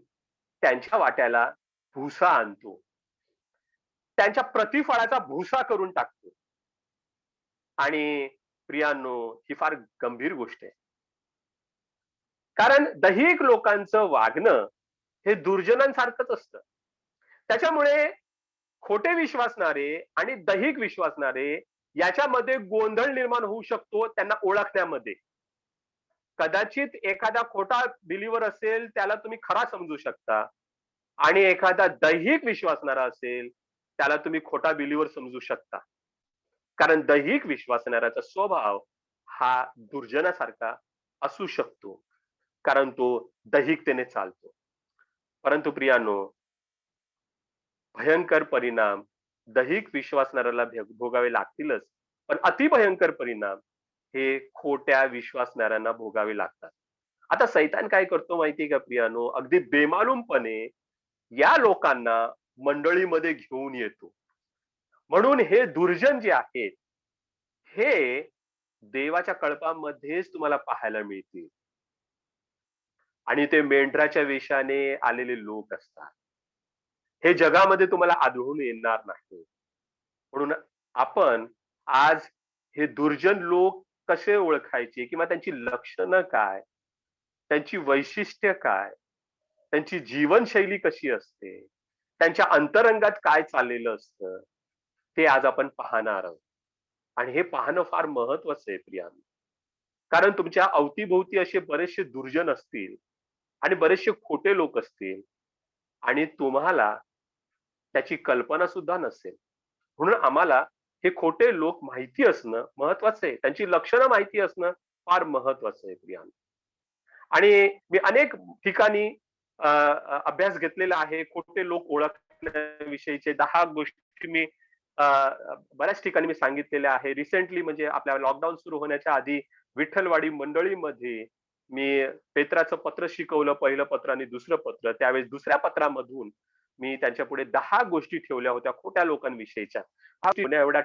A: त्यांच्या वाट्याला भुसा आणतो. त्यांच्या प्रतिफळाचा भुसा करून टाकतो. आणि प्रियांनो, ही फार गंभीर गोष्ट आहे. कारण दैहिक लोकांचं वागणं हे दुर्जनांसारखंच असतं. त्याच्यामुळे खोटे विश्वासणारे आणि दैहिक विश्वासणारे याच्यामध्ये गोंधळ निर्माण होऊ शकतो त्यांना ओळखण्यामध्ये. कदाचित एखादा खोटा बिलीवर असेल, त्याला तुम्ही खरा समजू शकता. आणि एखादा दैहिक विश्वासणारा असेल, त्याला तुम्ही खोटा बिलीवर समजू शकता. कारण दैहिक विश्वासणाऱ्याचा स्वभाव हा दुर्जनासारखा असू शकतो. कारण तो दैहिकतेने चालतो. परंतु प्रियानो, भयंकर परिणाम दैहिक विश्वासणाऱ्याला भोगावे लागतीलच, पण अतिभयंकर परिणाम हे खोट्या विश्वासणाऱ्यांना भोगावे लागतात. आता सैतान काय करतो माहितीये का प्रियानो? अगदी बेमालूमपणे या लोकांना मंडळीमध्ये घेऊन येतो. म्हणून हे दुर्जन जे आहेत, हे देवाच्या कळपामध्येच तुम्हाला पाहायला मिळतील. आणि ते मेंढराच्या वेशाने आलेले लोक असतात. हे जगामध्ये तुम्हाला आढळून येणार नाही. म्हणून आपण आज हे दुर्जन लोक कसे ओळखायचे किंवा त्यांची लक्षणं काय, त्यांची वैशिष्ट्य काय, त्यांची जीवनशैली कशी असते, त्यांच्या अंतरंगात काय चाललेलं असतं, ते आज आपण पाहणार आहोत. आणि हे पाहणं फार महत्वाचं आहे प्रियांनो. कारण तुमच्या अवतीभोवती असे बरेचसे दुर्जन असतील आणि बरेचसे खोटे लोक असतील आणि तुम्हाला त्याची कल्पना सुद्धा नसेल. म्हणून आम्हाला हे खोटे लोक माहिती असणं महत्वाचं आहे. त्यांची लक्षणं माहिती असणं फार महत्वाचं आहे प्रियांनो. आणि मी अनेक ठिकाणी अभ्यास घेतलेला आहे. खोटे लोक ओळखण्याविषयीचे 10 गोष्टी मी बऱ्याच ठिकाणी मी सांगितलेल्या आहे. रिसेंटली म्हणजे आपल्या लॉकडाऊन सुरू होण्याच्या आधी विठ्ठलवाडी मंडळीमध्ये मी पेत्राचं पत्र शिकवलं, पहिलं पत्र आणि दुसरं पत्र. त्यावेळेस दुसऱ्या पत्रामधून मी त्यांच्यापुढे 10 गोष्टी ठेवल्या होत्या खोट्या लोकांविषयीच्या. हा एवढा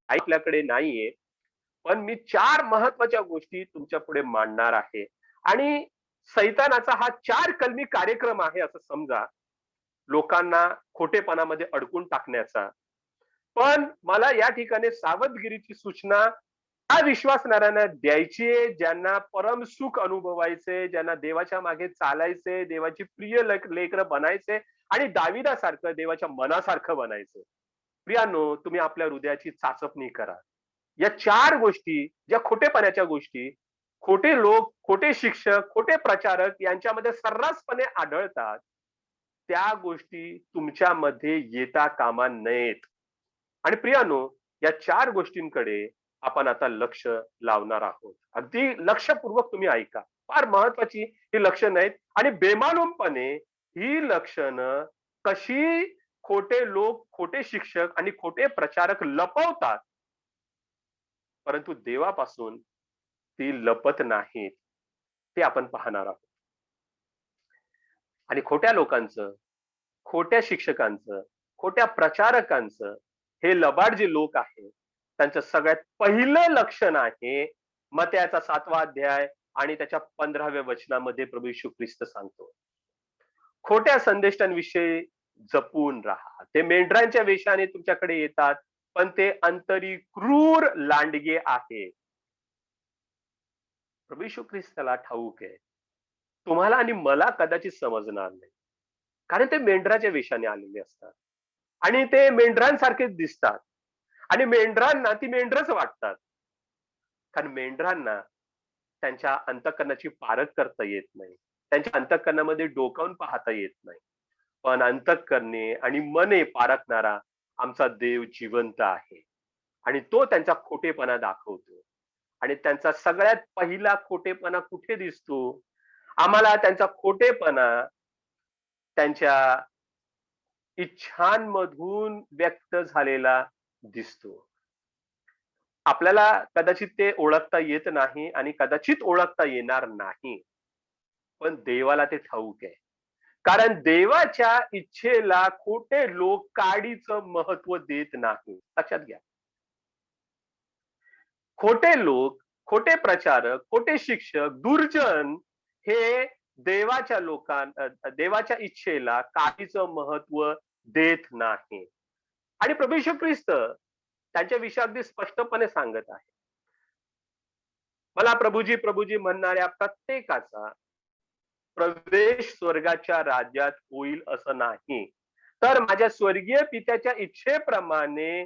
A: आपल्याकडे नाहीये. पण मी 4 महत्वाच्या गोष्टी तुमच्या पुढे मांडणार आहे. आणि सैतानाचा हा 4 कलमी कार्यक्रम आहे असं समजा, लोकांना खोटेपणामध्ये अडकून टाकण्याचा. पण मला या ठिकाणी सावधगिरीची सूचना त्या विश्वासणाऱ्यांना द्यायची आहे, ज्यांना परम सुख अनुभवायचे, ज्यांना देवाच्या मागे चालायचे, देवाची प्रिय लेकरं बनायचे आणि दाविदासारखं देवाच्या मनासारखं बनायचं. प्रियांनो, तुम्ही आपल्या हृदयाची चाचपणी करा. या 4 गोष्टी, ज्या खोटेपणाच्या गोष्टी, खोटे लोक, खोटे शिक्षक, खोटे प्रचारक यांच्यामध्ये सर्रासपणे आढळतात, त्या गोष्टी तुमच्यामध्ये येता कामा नयेत. आणि प्रियानो, या 4 गोष्टींकडे आपण आता लक्ष लावणार आहोत. अगदी लक्षपूर्वक तुम्ही ऐका. फार महत्वाची ही लक्षणं आहेत आणि बेमालूमपणे ही लक्षणं कशी खोटे लोक, खोटे शिक्षक आणि खोटे प्रचारक लपवतात, परंतु देवापासून ती लपत नाहीत. ते आपण पाहणार आहोत. आणि खोट्या लोकांचं, खोट्या शिक्षकांचं, खोट्या प्रचारकांचं, हे लबाड जे लोक आहेत, त्यांचं सगळ्यात पहिलं लक्षण आहे मत्याचा 7वा अध्याय आणि त्याच्या 15व्या वचनामध्ये प्रभू येशू ख्रिस्त सांगतो. खोट्या संदेष्टांविषयी जपून राहा. ते मेंढरांच्या वेशाने तुमच्याकडे येतात, पण ते अंतरी क्रूर लांडगे आहे. प्रभू येशू ख्रिस्ताला ठाऊक आहे. तुम्हाला आणि मला कदाचित समजणार नाही. कारण ते मेंढराच्या वेशाने आलेले असतात. आणि ते मेंढरांसारखेच दिसतात. आणि मेंढरांना ती मेंढरच वाटतात. कारण मेंढरांना त्यांच्या अंतःकरणाची पारख करता येत नाही. त्यांच्या अंतःकरणामध्ये डोकावून पाहता येत नाही. पण अंतःकरणे आणि मने पारखणारा आमचा देव जिवंत आहे. आणि तो त्यांचा खोटेपणा दाखवतो. आणि त्यांचा सगळ्यात पहिला खोटेपणा कुठे दिसतो? आम्हाला त्यांचा खोटेपणा त्यांच्या इच्छांमधून व्यक्त झालेला दिसतो. आपल्याला कदाचित ते ओळखता येत नाही आणि कदाचित ओळखता येणार नाही. पण देवाला ते ठाऊक आहे. कारण देवाच्या इच्छेला खोटे लोक काडीचं महत्व देत नाही. लक्षात घ्या. खोटे लोक, खोटे प्रचारक, खोटे शिक्षक, दुर्जन हे देवाच्या इच्छेला काहीचं महत्व देत नाही. आणि प्रभू येशू ख्रिस्त त्यांच्या विषयी अगदी स्पष्टपणे सांगत आहे. मला प्रभूजी प्रभूजी म्हणणाऱ्या प्रत्येकाचा प्रवेश स्वर्गाच्या राज्यात होईल असं नाही, तर माझ्या स्वर्गीय पित्याच्या इच्छेप्रमाणे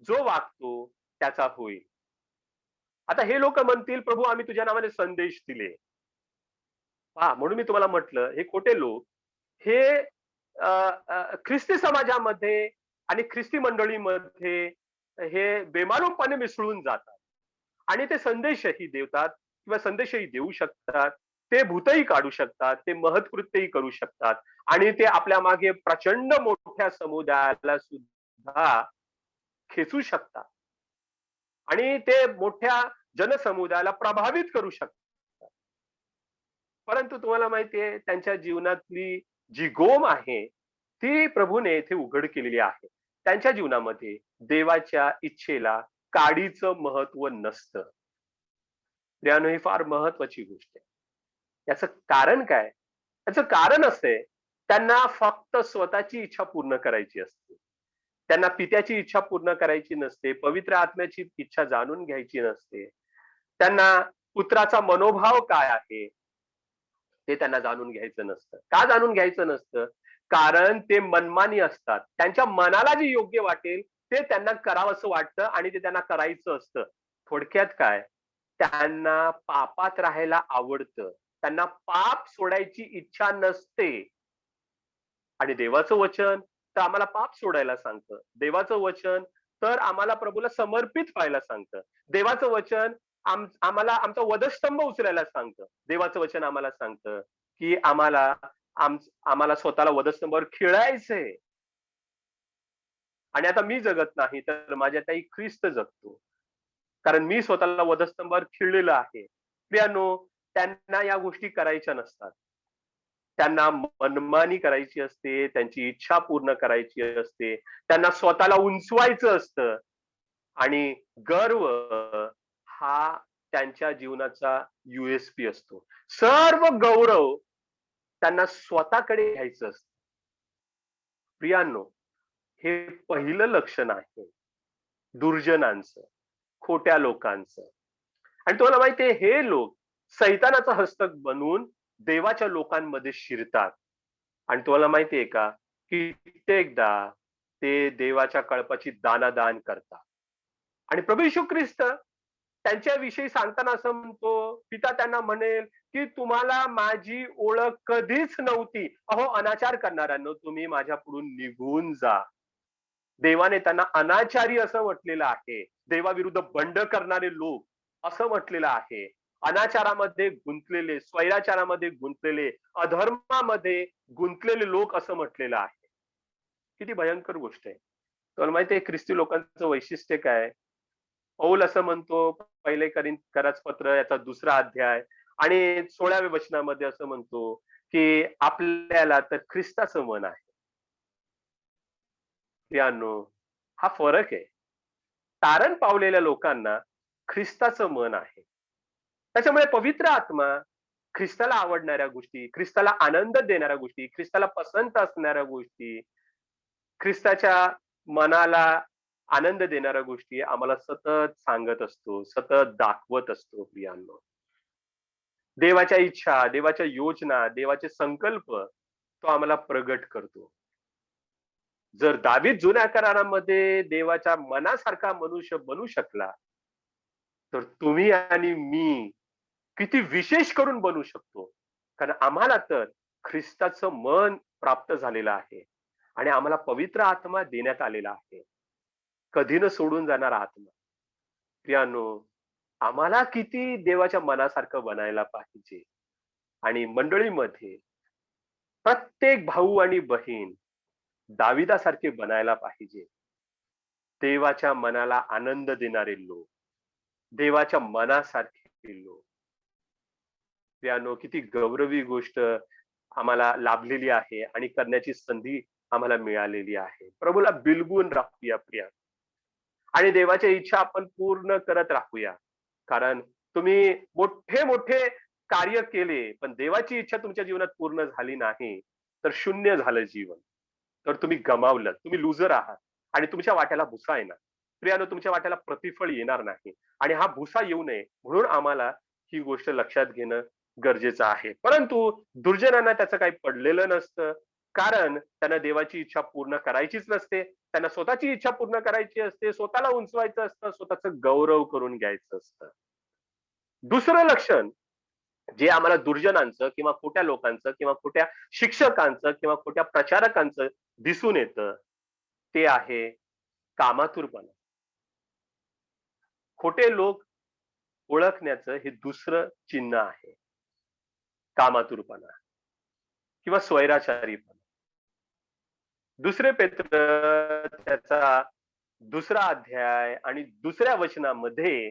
A: जो वागतो त्याचा होईल. आता हे लोक म्हणतील, प्रभू आम्ही तुझ्या नावाने संदेश दिले. पहा, म्हणून मी तुम्हाला म्हटलं, हे खोटे लोक हे ख्रिस्ती समाजामध्ये आणि ख्रिस्ती मंडळीमध्ये हे बेमालूमपणे मिसळून जातात. आणि ते संदेशही देतात किंवा संदेशही देऊ शकतात. ते भूतही काढू शकतात, ते महत्कृत्यही करू शकतात आणि ते आपल्या मागे प्रचंड मोठ्या समुदायाला सुद्धा खेचू शकतात आणि ते मोठ्या जनसमुदायाला प्रभावित करू शकतात. परंतु तुम्हाला माहितीये, त्यांच्या जीवनातली जी गोम आहे ती प्रभूने येथे उघड केलेली आहे. त्यांच्या जीवनामध्ये देवाच्या इच्छेला काडीचं महत्व नसतं. प्रियानो, ही फार महत्वाची गोष्ट आहे. याचं कारण काय? याचं कारण असं त्यांना फक्त स्वतःची इच्छा पूर्ण करायची असते. त्यांना पित्याची इच्छा पूर्ण करायची नसते. पवित्र आत्म्याची इच्छा जाणून घ्यायची नसते. त्यांना पुत्राचा मनोभाव काय आहे ते त्यांना जाणून घ्यायचं नसतं. का जाणून घ्यायचं नसतं? कारण ते मनमानी असतात. त्यांच्या मनाला जे योग्य वाटेल ते त्यांना करावंसं वाटतं आणि ते त्यांना करायचं असतं. थोडक्यात काय? त्यांना पापात राहायला आवडतं. त्यांना पाप सोडायची इच्छा नसते. आणि देवाचं वचन तर आम्हाला पाप सोडायला सांगतं. देवाचं वचन तर आम्हाला प्रभूला समर्पित व्हायला सांगतं. देवाचं वचन आम्हाला आमचा वधस्तंभ उचलायला सांगतं. देवाचं वचन आम्हाला सांगतं की आम्हाला स्वतःला वधस्तंभावर खिळायचंय. आणि आता मी जगत नाही, तर माझ्या ताई ख्रिस्त जगतो. कारण मी स्वतःला वधस्तंभावर खिळलेलं आहे. प्रियानो, त्यांना या गोष्टी करायच्या नसतात. त्यांना मनमानी करायची असते, त्यांची इच्छा पूर्ण करायची असते, त्यांना स्वतःला उंचवायचं असतं आणि गर्व हा त्यांच्या जीवनाचा USP असतो. सर्व गौरव त्यांना स्वतःकडे घ्यायचं असतं. प्रियांनो, हे पहिलं लक्षण आहे दुर्जनांचं, खोट्या लोकांचं. आणि तुम्हाला माहितीये, हे लोक सैतानाचा हस्तक बनून देवाच्या लोकांमध्ये शिरतात. आणि तुम्हाला माहितीये का, कित्येकदा ते देवाच्या कळपाची दानादान करतात. आणि प्रभू येशू ख्रिस्त त्यांच्याविषयी सांगताना असं म्हणतो, पिता त्यांना म्हणेल की तुम्हाला माझी ओळख कधीच नव्हती. अहो अनाचार करणाऱ्यांनो, तुम्ही माझ्या पुढून निघून जा. देवाने त्यांना अनाचारी असं म्हटलेलं आहे. देवाविरुद्ध बंड करणारे लोक असं म्हटलेलं आहे. अनाचारामध्ये गुंतलेले, स्वैराचारामध्ये गुंतलेले, अधर्मामध्ये गुंतलेले लोक असं म्हटलेलं आहे. किती भयंकर गोष्ट आहे. तुम्हाला माहिती आहे ख्रिस्ती लोकांचं वैशिष्ट्य काय? पौल असं म्हणतो पहिले कराच पत्र याचा 2रा अध्याय आणि 16व्या वचनामध्ये असं म्हणतो, की आपल्याला तर ख्रिस्ताचं मन आहे. प्रियानो, हा फरक आहे. तारण पावलेल्या लोकांना ख्रिस्ताचं मन आहे. त्याच्यामुळे पवित्र आत्मा ख्रिस्ताला आवडणाऱ्या गोष्टी, ख्रिस्ताला आनंद देणाऱ्या गोष्टी, ख्रिस्ताला पसंत असणाऱ्या गोष्टी, ख्रिस्ताच्या मनाला आनंद देणाऱ्या गोष्टी आम्हाला सतत सांगत असतो, सतत दाखवत असतो प्रियांनो. देवाच्या इच्छा, देवाच्या योजना, देवाचे संकल्प तो आम्हाला प्रगट करतो. जर दावीद जुन्या करारामध्ये देवाच्या मनासारखा मनुष्य बनू शकला, तर तुम्ही आणि मी किती विशेष करून बनू शकतो. कारण आम्हाला तर ख्रिस्ताचं मन प्राप्त झालेलं आहे आणि आम्हाला पवित्र आत्मा देण्यात आलेला आहे. कधी न सोडून जाणारा आत्मा. प्रियानो, आम्हाला किती देवाच्या मनासारखं बनायला पाहिजे आणि मंडळीमध्ये प्रत्येक भाऊ आणि बहीण दाविदासारखे बनायला पाहिजे. देवाच्या मनाला आनंद देणारे लोक, देवाच्या मनासारखे लोक. प्रियानो, किती गौरवी गोष्ट आम्हाला लाभलेली आहे आणि करण्याची संधी आम्हाला मिळालेली आहे. प्रभूला बिलगून राहूया प्रिया आणि देवाच्या इच्छा आपण पूर्ण करत राहूया. कारण तुम्ही मोठे मोठे कार्य केले पण देवाची इच्छा तुमच्या जीवनात पूर्ण झाली नाही तर शून्य झालं जीवन. तर तुम्ही गमावलं, तुम्ही लुजर आहात आणि तुमच्या वाट्याला भुसा येणार. प्रियानो, तुमच्या वाट्याला प्रतिफळ येणार नाही आणि हा भुसा येऊ नये म्हणून आम्हाला ही गोष्ट लक्षात घेणं गरजेचं आहे. परंतु दुर्जनांना त्याचं काही पडलेलं नसतं, कारण त्यांना देवाची इच्छा पूर्ण करायचीच नसते. त्यांना स्वतःची इच्छा पूर्ण करायची असते, स्वतःला उंचवायचं असतं, स्वतःचं गौरव करून घ्यायचं असतं. दुसरं लक्षण जे आम्हाला दुर्जनांचं किंवा खोट्या लोकांचं किंवा खोट्या शिक्षकांचं किंवा खोट्या प्रचारकांचं दिसून येतं, ते आहे कामातुरपणा. खोटे लोक ओळखण्याचं हे दुसरं चिन्ह आहे. कामातुरपणा किंवा स्वैराचारीपणा. दुसरे पेत्र त्याचा 2रा अध्याय आणि 2ऱ्या वचनामध्ये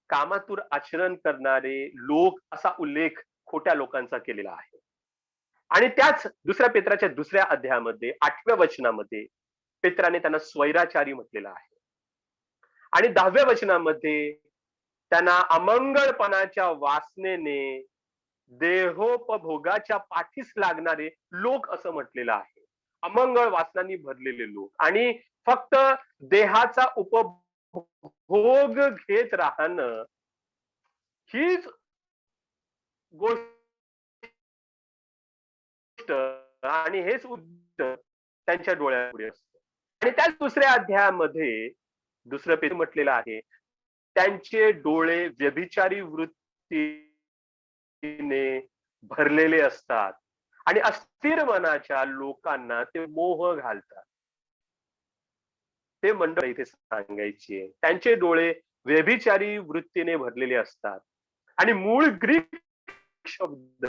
A: कामातूर आचरण करणारे लोक असा उल्लेख खोट्या लोकांचा केलेला आहे. आणि त्याच 2ऱ्या पेत्राच्या 2ऱ्या अध्यायामध्ये 8व्या वचनामध्ये पेत्राने त्यांना स्वैराचारी म्हटलेलं आहे. आणि 10व्या वचनामध्ये त्यांना अमंगळपणाच्या वासनेने देहोपभोगाच्या पाठीस लागणारे लोक असं म्हटलेलं आहे. अमंगळ वासनांनी भरलेले लोक आणि फक्त देहाचा उपभोग घेत राहणं हीच गोष्ट आणि हेच उद्दिष्ट त्यांच्या डोळ्यापुढे असतं. आणि त्याच 2ऱ्या अध्यायामध्ये 2रं पेत्र म्हटलेलं आहे, त्यांचे डोळे व्यभिचारी वृत्तीने भरलेले असतात आणि अस्थिर मनाच्या लोकांना ते मोह घालतात. ते मंडळ इथे सांगायची आहे. त्यांचे डोळे व्यभिचारी वृत्तीने भरलेले असतात आणि मूळ ग्रीक शब्द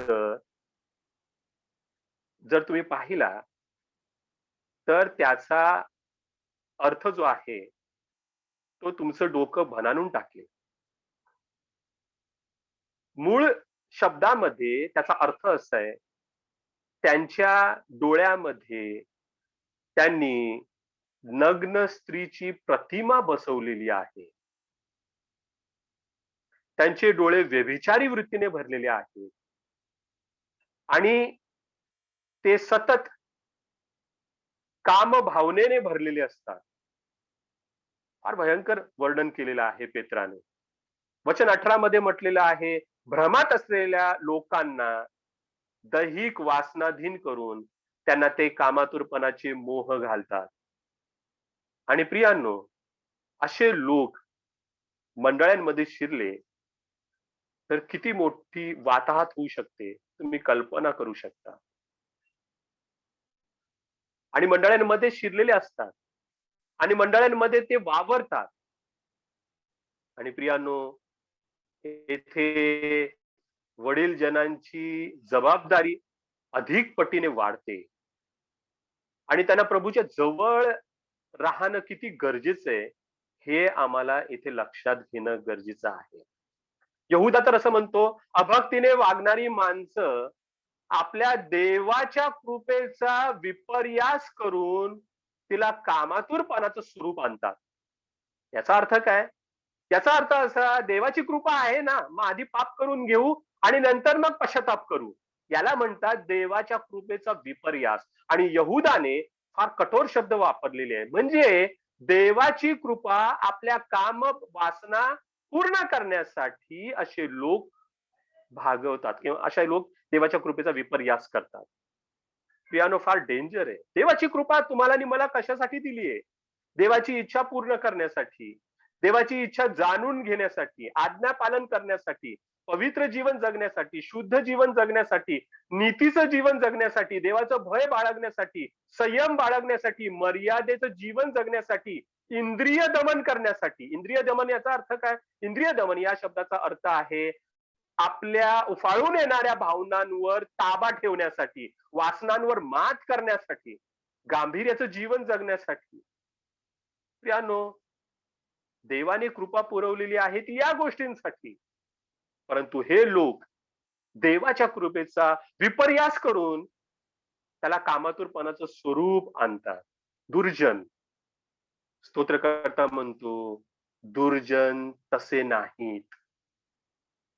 A: जर तुम्ही पाहिला तर त्याचा अर्थ जो आहे तो तुमचं डोकं भनानून टाकेल. मूळ शब्दामध्ये त्याचा अर्थ असा आहे, त्यांच्या डोळ्यामध्ये त्यांनी नग्न स्त्रीची प्रतिमा बसवलेली आहे. त्यांचे डोळे व्यभिचारी वृत्तीने भरलेले आहेत आणि ते सतत काम भावनेने भरलेले असतात. फार भयंकर वर्णन केलेलं आहे पेत्राने. वचन 18 मध्ये म्हटलेलं आहे, भ्रमात असलेल्या लोकांना दैहिक वासनाधीन करून त्यांना ते कामातुरपणाचे मोह घालतात. आणि प्रियांनो, असे लोक मंडळांमध्ये शिरले तर किती मोठी वाताहत होऊ शकते तुम्ही कल्पना करू शकता. आणि मंडळांमध्ये शिरलेले असतात आणि मंडळांमध्ये ते वावरतात. आणि प्रियानो, येथे वडील जनांची जबाबदारी अधिक पटीने वाढते आणि त्यांना प्रभूच्या जवळ राहणं किती गरजेचं आहे हे आम्हाला इथे लक्षात घेणं गरजेचं आहे. यहूदा तर असं म्हणतो, अभक्तीने वागणारी माणसं आपल्या देवाच्या कृपेचा विपर्यास करून तिला कामातुरपणाचं स्वरूप आणतात. याचा अर्थ काय? याचा अर्थ असा, देवाची कृपा आहे ना, मग आधी पाप करून घेऊ आणि नंतर मग पश्चाताप करू. याला म्हणतात देवाच्या कृपेचा विपर्यास. आणि यहूदाने फार कठोर शब्द वापरलेले आहे. म्हणजे देवाची कृपा आपल्या काम वासना पूर्ण करण्यासाठी असे लोक भागवतात किंवा अशा लोक देवाच्या कृपेचा विपर्यास करतात. पियानो फार डेंजर आहे. देवाची कृपा तुम्हाला आणि मला कशासाठी दिली आहे? देवाची इच्छा पूर्ण करण्यासाठी, देवाची इच्छा जाणून घेण्यासाठी, आज्ञा पालन करण्यासाठी, पवित्र जीवन जगण्यासाठी, शुद्ध जीवन जगण्यासाठी, नीतीचं जीवन जगण्यासाठी, देवाचं भय बाळगण्यासाठी, संयम बाळगण्यासाठी, मर्यादेचं जीवन जगण्यासाठी, इंद्रिय दमन करण्यासाठी. इंद्रिय दमन याचा अर्थ काय? इंद्रिय दमन या शब्दाचा अर्थ आहे आपल्या उफाळून येणाऱ्या भावनांवर ताबा ठेवण्यासाठी, वासनांवर मात करण्यासाठी, गांभीर्याचं जीवन जगण्यासाठी. प्रियानो, देवाने कृपा पुरवलेली आहे ती या गोष्टींसाठी. परंतु हे लोक देवाच्या कृपेचा विपर्यास करून त्याला कामातुरपणाचं स्वरूप आणतात. दुर्जन, स्तोत्रकर्ता म्हणतो, दुर्जन तसे नाहीत.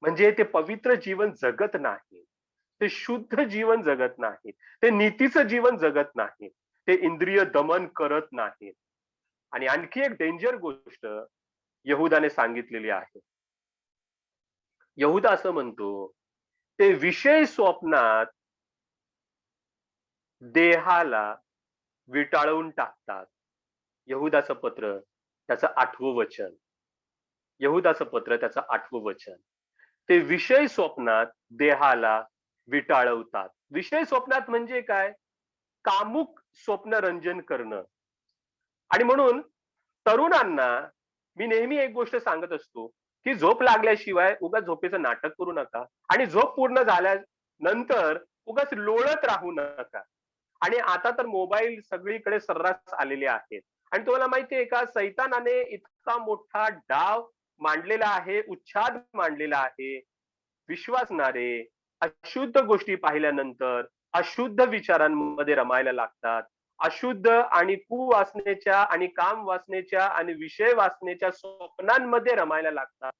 A: म्हणजे ते पवित्र जीवन जगत नाही, ते शुद्ध जीवन जगत नाहीत, ते नीतीचं जीवन जगत नाहीत, ते इंद्रिय दमन करत नाहीत. आणि आणखी एक डेंजर गोष्ट यहूदाने सांगितलेली आहे. यहूदा असं म्हणतो, ते विषय स्वप्नात देहाला विटाळून टाकतात. यहूदाचं पत्र त्याचं 8वं वचन. यहूदाचं पत्र त्याचं 8वं वचन. ते विषय स्वप्नात देहाला विटाळवतात. विषय स्वप्नात म्हणजे काय? कामुक स्वप्नरंजन करणं. आणि म्हणून तरुणांना मी नेहमी एक गोष्ट सांगत असतो, की झोप लागल्याशिवाय उगाच झोपेचं नाटक करू नका आणि झोप पूर्ण झाल्यानंतर उगाच लोळत राहू नका. आणि आता तर मोबाईल सगळीकडे सर्रास आलेले आहेत आणि तुम्हाला माहितीये का, सैतानाने इतका मोठा डाव मांडलेला आहे, उच्छाद मांडलेला आहे. विश्वासणारे अशुद्ध गोष्टी पाहिल्यानंतर अशुद्ध विचारांमध्ये रमायला लागतात. अशुद्ध आणि कुवासनेच्या आणि काम वासनेच्या आणि विषय वासनेच्या स्वप्नांमध्ये रमायला लागतात.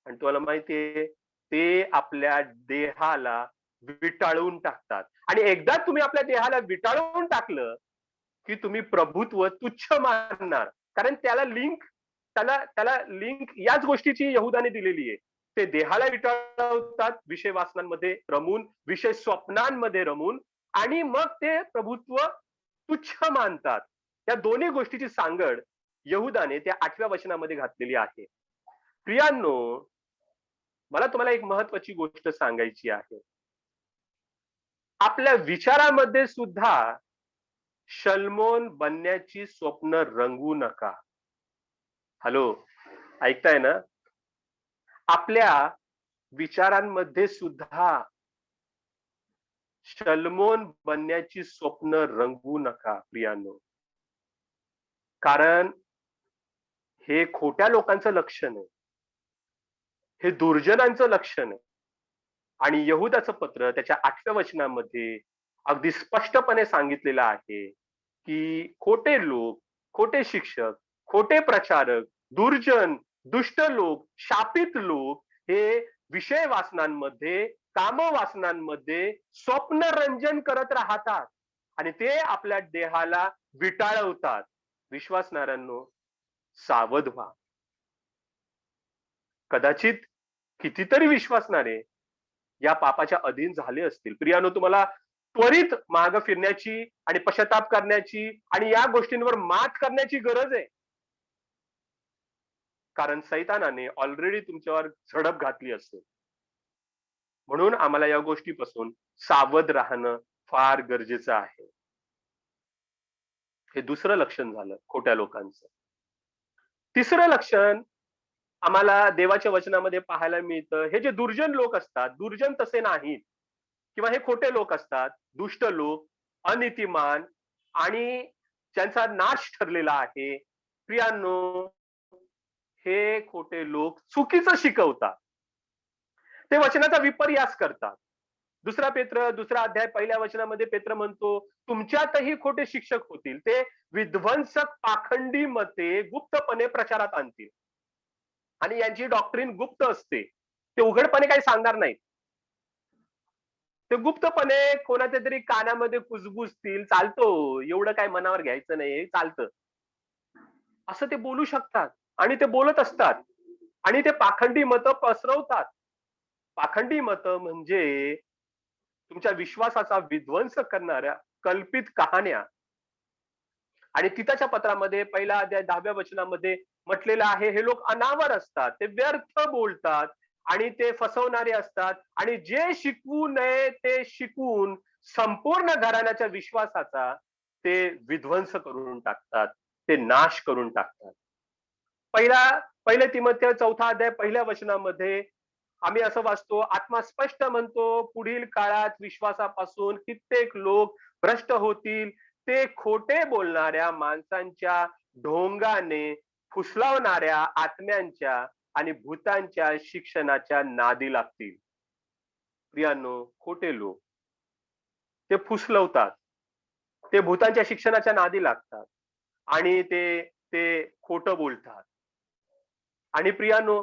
A: आणि तुम्हाला माहितीये, ते आपल्या देहाला विटाळून टाकतात. आणि एकदा तुम्ही आपल्या देहाला विटाळून टाकलं की तुम्ही प्रभुत्व तुच्छ मानणार. कारण त्याला त्याला लिंक याच गोष्टीची यहूदाने दिलेली आहे. ते देहाला विटाळतात विषय वासनांमध्ये रमून, विषय स्वप्नांमध्ये रमून, आणि मग ते प्रभुत्व तुच्छ मानतात. या दोन्ही गोष्टीची सांगड यहूदाने त्या 8व्या वचनामध्ये घातलेली आहे. प्रियांनो, मला तुम्हाला एक महत्वाची गोष्ट सांगायची आहे. आपल्या विचारामध्ये सुद्धा शल्मोन बनण्याची स्वप्न रंगवू नका. हॅलो, ऐकताय ना? आपल्या विचारांमध्ये सुद्धा शल्मोन बनण्याची स्वप्न रंगवू नका प्रियानो. कारण हे खोट्या लोकांचं लक्षण आहे, हे दुर्जनांचं लक्षण आहे. आणि यहूदाचं पत्र त्याच्या 8व्या वचनामध्ये अगदी स्पष्टपणे सांगितलेलं आहे की खोटे लोक, खोटे शिक्षक, खोटे प्रचारक, दुर्जन, दुष्ट लोक, शापित लोक हे विषय वासनांमध्ये, काम वासनांमध्ये स्वप्नरंजन करत राहतात आणि ते आपल्या देहाला विटाळवतात. विश्वासणाऱ्यांनो, सावध व्हा. कदाचित कितीतरी विश्वासणारे या पापाच्या अधीन झाले असतील. प्रियानो, तुम्हाला त्वरित मागे फिरण्याची आणि पश्चाताप करण्याची आणि या गोष्टींवर मात करण्याची गरज आहे. कारण सैतानाने ऑलरेडी तुमच्यावर झडप घातली असेल. म्हणून आम्हाला या गोष्टीपासून सावध राहणं फार गरजेचं आहे. हे दुसरं लक्षण झालं खोट्या लोकांचं. तिसरं लक्षण आम्हाला देवाच्या वचनामध्ये पाहायला मिळतं, हे जे दुर्जन लोक असतात, दुर्जन तसे नाहीत किंवा हे खोटे लोक असतात, दुष्ट लोक, अनितिमान आणि ज्यांचा नाश ठरलेला आहे. प्रियांनो, हे खोटे लोक चुकीचं शिकवतात. ते वचनाचा विपर्यास करतात. दुसरा अध्याय पहिल्या वचनामध्ये पेत्र म्हणतो, तुमच्यातही खोटे शिक्षक होतील, ते विध्वंसक पाखंडी मते गुप्तपणे प्रचारात आणतील आणि यांची डॉक्ट्रिन गुप्त असते. ते उघडपणे काही सांगणार नाहीत. ते गुप्तपणे कोणाच्या तरी कानामध्ये कुजबुजतील, चालतो एवढं काय मनावर घ्यायचं नाही, चालतं असं ते बोलू शकतात आणि ते बोलत असतात आणि ते पाखंडी मतं पसरवतात. पाखंडी मतं म्हणजे तुमच्या विश्वासाचा विध्वंस करणाऱ्या कल्पित कहाण्या. आणि तिथाच्या पत्रामध्ये पहिला अध्याय 10व्या वचनामध्ये म्हटलेलं आहे, हे लोक अनावर असतात, ते व्यर्थ बोलतात आणि ते फसवणारे असतात आणि जे शिकवू नये ते शिकून संपूर्ण घराण्याच्या विश्वासाचा ते विध्वंस करून टाकतात, ते नाश करून टाकतात. पहिले तिमोथेय 4था अध्याय पहिल्या वचनामध्ये आम्ही असं वाचतो, आत्मा स्पष्ट म्हणतो, पुढील काळात विश्वासापासून कित्येक लोक भ्रष्ट होतील, ते खोटे बोलणाऱ्या माणसांच्या ढोंगाने फुसलावणाऱ्या आत्म्यांच्या आणि भूतांच्या शिक्षणाच्या नादी लागतील. प्रियांनो, खोटे लोक ते फुसलवतात, ते भूतांच्या शिक्षणाच्या नादी लागतात आणि ते ते खोटं बोलतात. आणि प्रियांनो,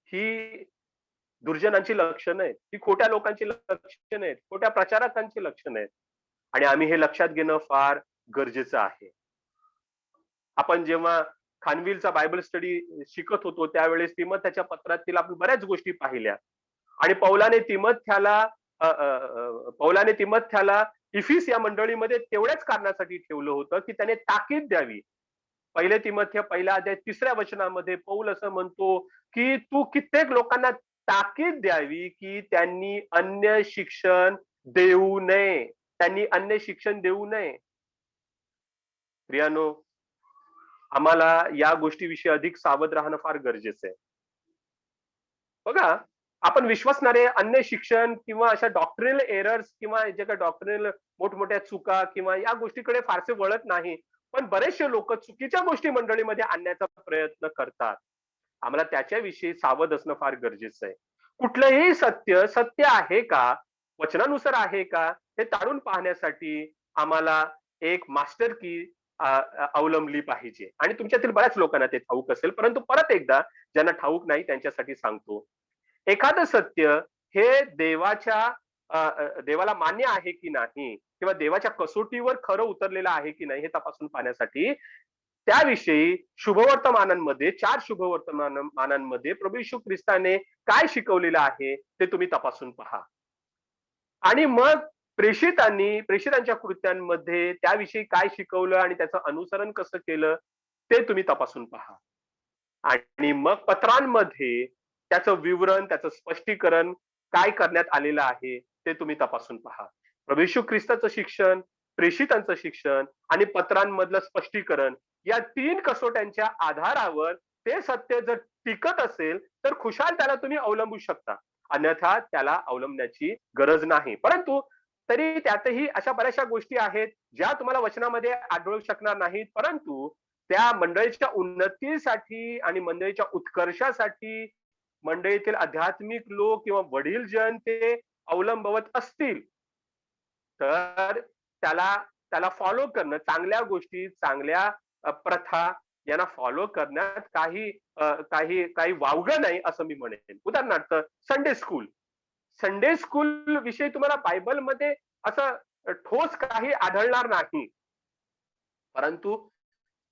A: ही दुर्जनांची लक्षणं आहेत, ही खोट्या लोकांची लक्षणं आहेत, खोट्या प्रचारकांची लक्षणं आहेत आणि आम्ही हे लक्षात घेणं फार गरजेचं आहे. आपण जेव्हा खानविलचा बायबल स्टडी शिकत होतो त्यावेळेस तिमोथेच्या पत्रातील आपण बऱ्याच गोष्टी पाहिल्या आणि पौलाने तिमोथेला इफिस या मंडळीमध्ये तेवढ्याच कारणासाठी ठेवलं होतं की त्याने ताकीद द्यावी. पहिले तिमोथेय पहिला अध्याय 3ऱ्या वचनामध्ये पौल असं म्हणतो की तू कित्येक लोकांना ताकीद द्यावी की त्यांनी अन्य शिक्षण देऊ नये, त्यांनी अन्य शिक्षण देऊ नये. प्रियानो, आम्हाला या गोष्टीविषयी अधिक सावध राहणं फार गरजेचं आहे. बघा, आपण विश्वसणारे अन्य शिक्षण किंवा अशा डॉक्ट्रिनल एरर्स किंवा जे काही डॉक्ट्रिनल मोठमोठ्या चुका किंवा या गोष्टीकडे फारसे वळत नाही, पण बरेचसे लोक चुकीच्या गोष्टी मंडळीमध्ये आणण्याचा प्रयत्न करतात. आम्हाला त्याच्याविषयी सावध असणं फार गरजेचं आहे. कुठलंही सत्य सत्य आहे का, वचनानुसार आहे का, हे तारून पाहण्यासाठी आम्हाला एक मास्टर की अवलंबली पाहिजे. आणि तुमच्यातील बऱ्याच लोकांना ते ठाऊक असेल, परंतु परत एकदा ज्यांना ठाऊक नाही त्यांच्यासाठी सांगतो. एखादं सत्य हे देवाला मान्य आहे की नाही किंवा देवाच्या कसोटीवर खरं उतरलेलं आहे की नाही हे तपासून पाहण्यासाठी त्याविषयी शुभवर्तमानांमध्ये 4 शुभवर्तमानांमध्ये प्रभू येशू ख्रिस्ताने काय शिकवलेलं आहे ते तुम्ही तपासून पहा. आणि मग प्रेषितांच्या कृत्यांमध्ये त्याविषयी काय शिकवलं आणि त्याचं अनुसरण कसं केलं ते तुम्ही तपासून पहा. आणि मग पत्रांमध्ये त्याचं विवरण, त्याचं स्पष्टीकरण काय करण्यात आलेलं आहे ते तुम्ही तपासून पहा. प्रभू येशू ख्रिस्ताचं शिक्षण, प्रेषितांचं शिक्षण आणि पत्रांमधलं स्पष्टीकरण या 3 कसोट्यांच्या आधारावर ते सत्य जर टिकत असेल तर खुशाल त्याला तुम्ही अवलंबू शकता, अन्यथा त्याला अवलंबण्याची गरज नाही. परंतु तरी त्यातही अशा बऱ्याचशा गोष्टी आहेत ज्या तुम्हाला वचनामध्ये आढळू शकणार नाहीत, परंतु त्या मंडळीच्या उन्नतीसाठी आणि मंडळीच्या उत्कर्षासाठी मंडळीतील आध्यात्मिक लोक किंवा वडीलजन ते अवलंबवत असतील तर त्याला फॉलो करणं, चांगल्या गोष्टी, चांगल्या प्रथा यांना फॉलो करण्यात काही वावगं नाही असं मी म्हणेन. उदाहरणार्थ संडे स्कूल विषयी तुम्हाला बायबलमध्ये असं ठोस काही आढळणार नाही, परंतु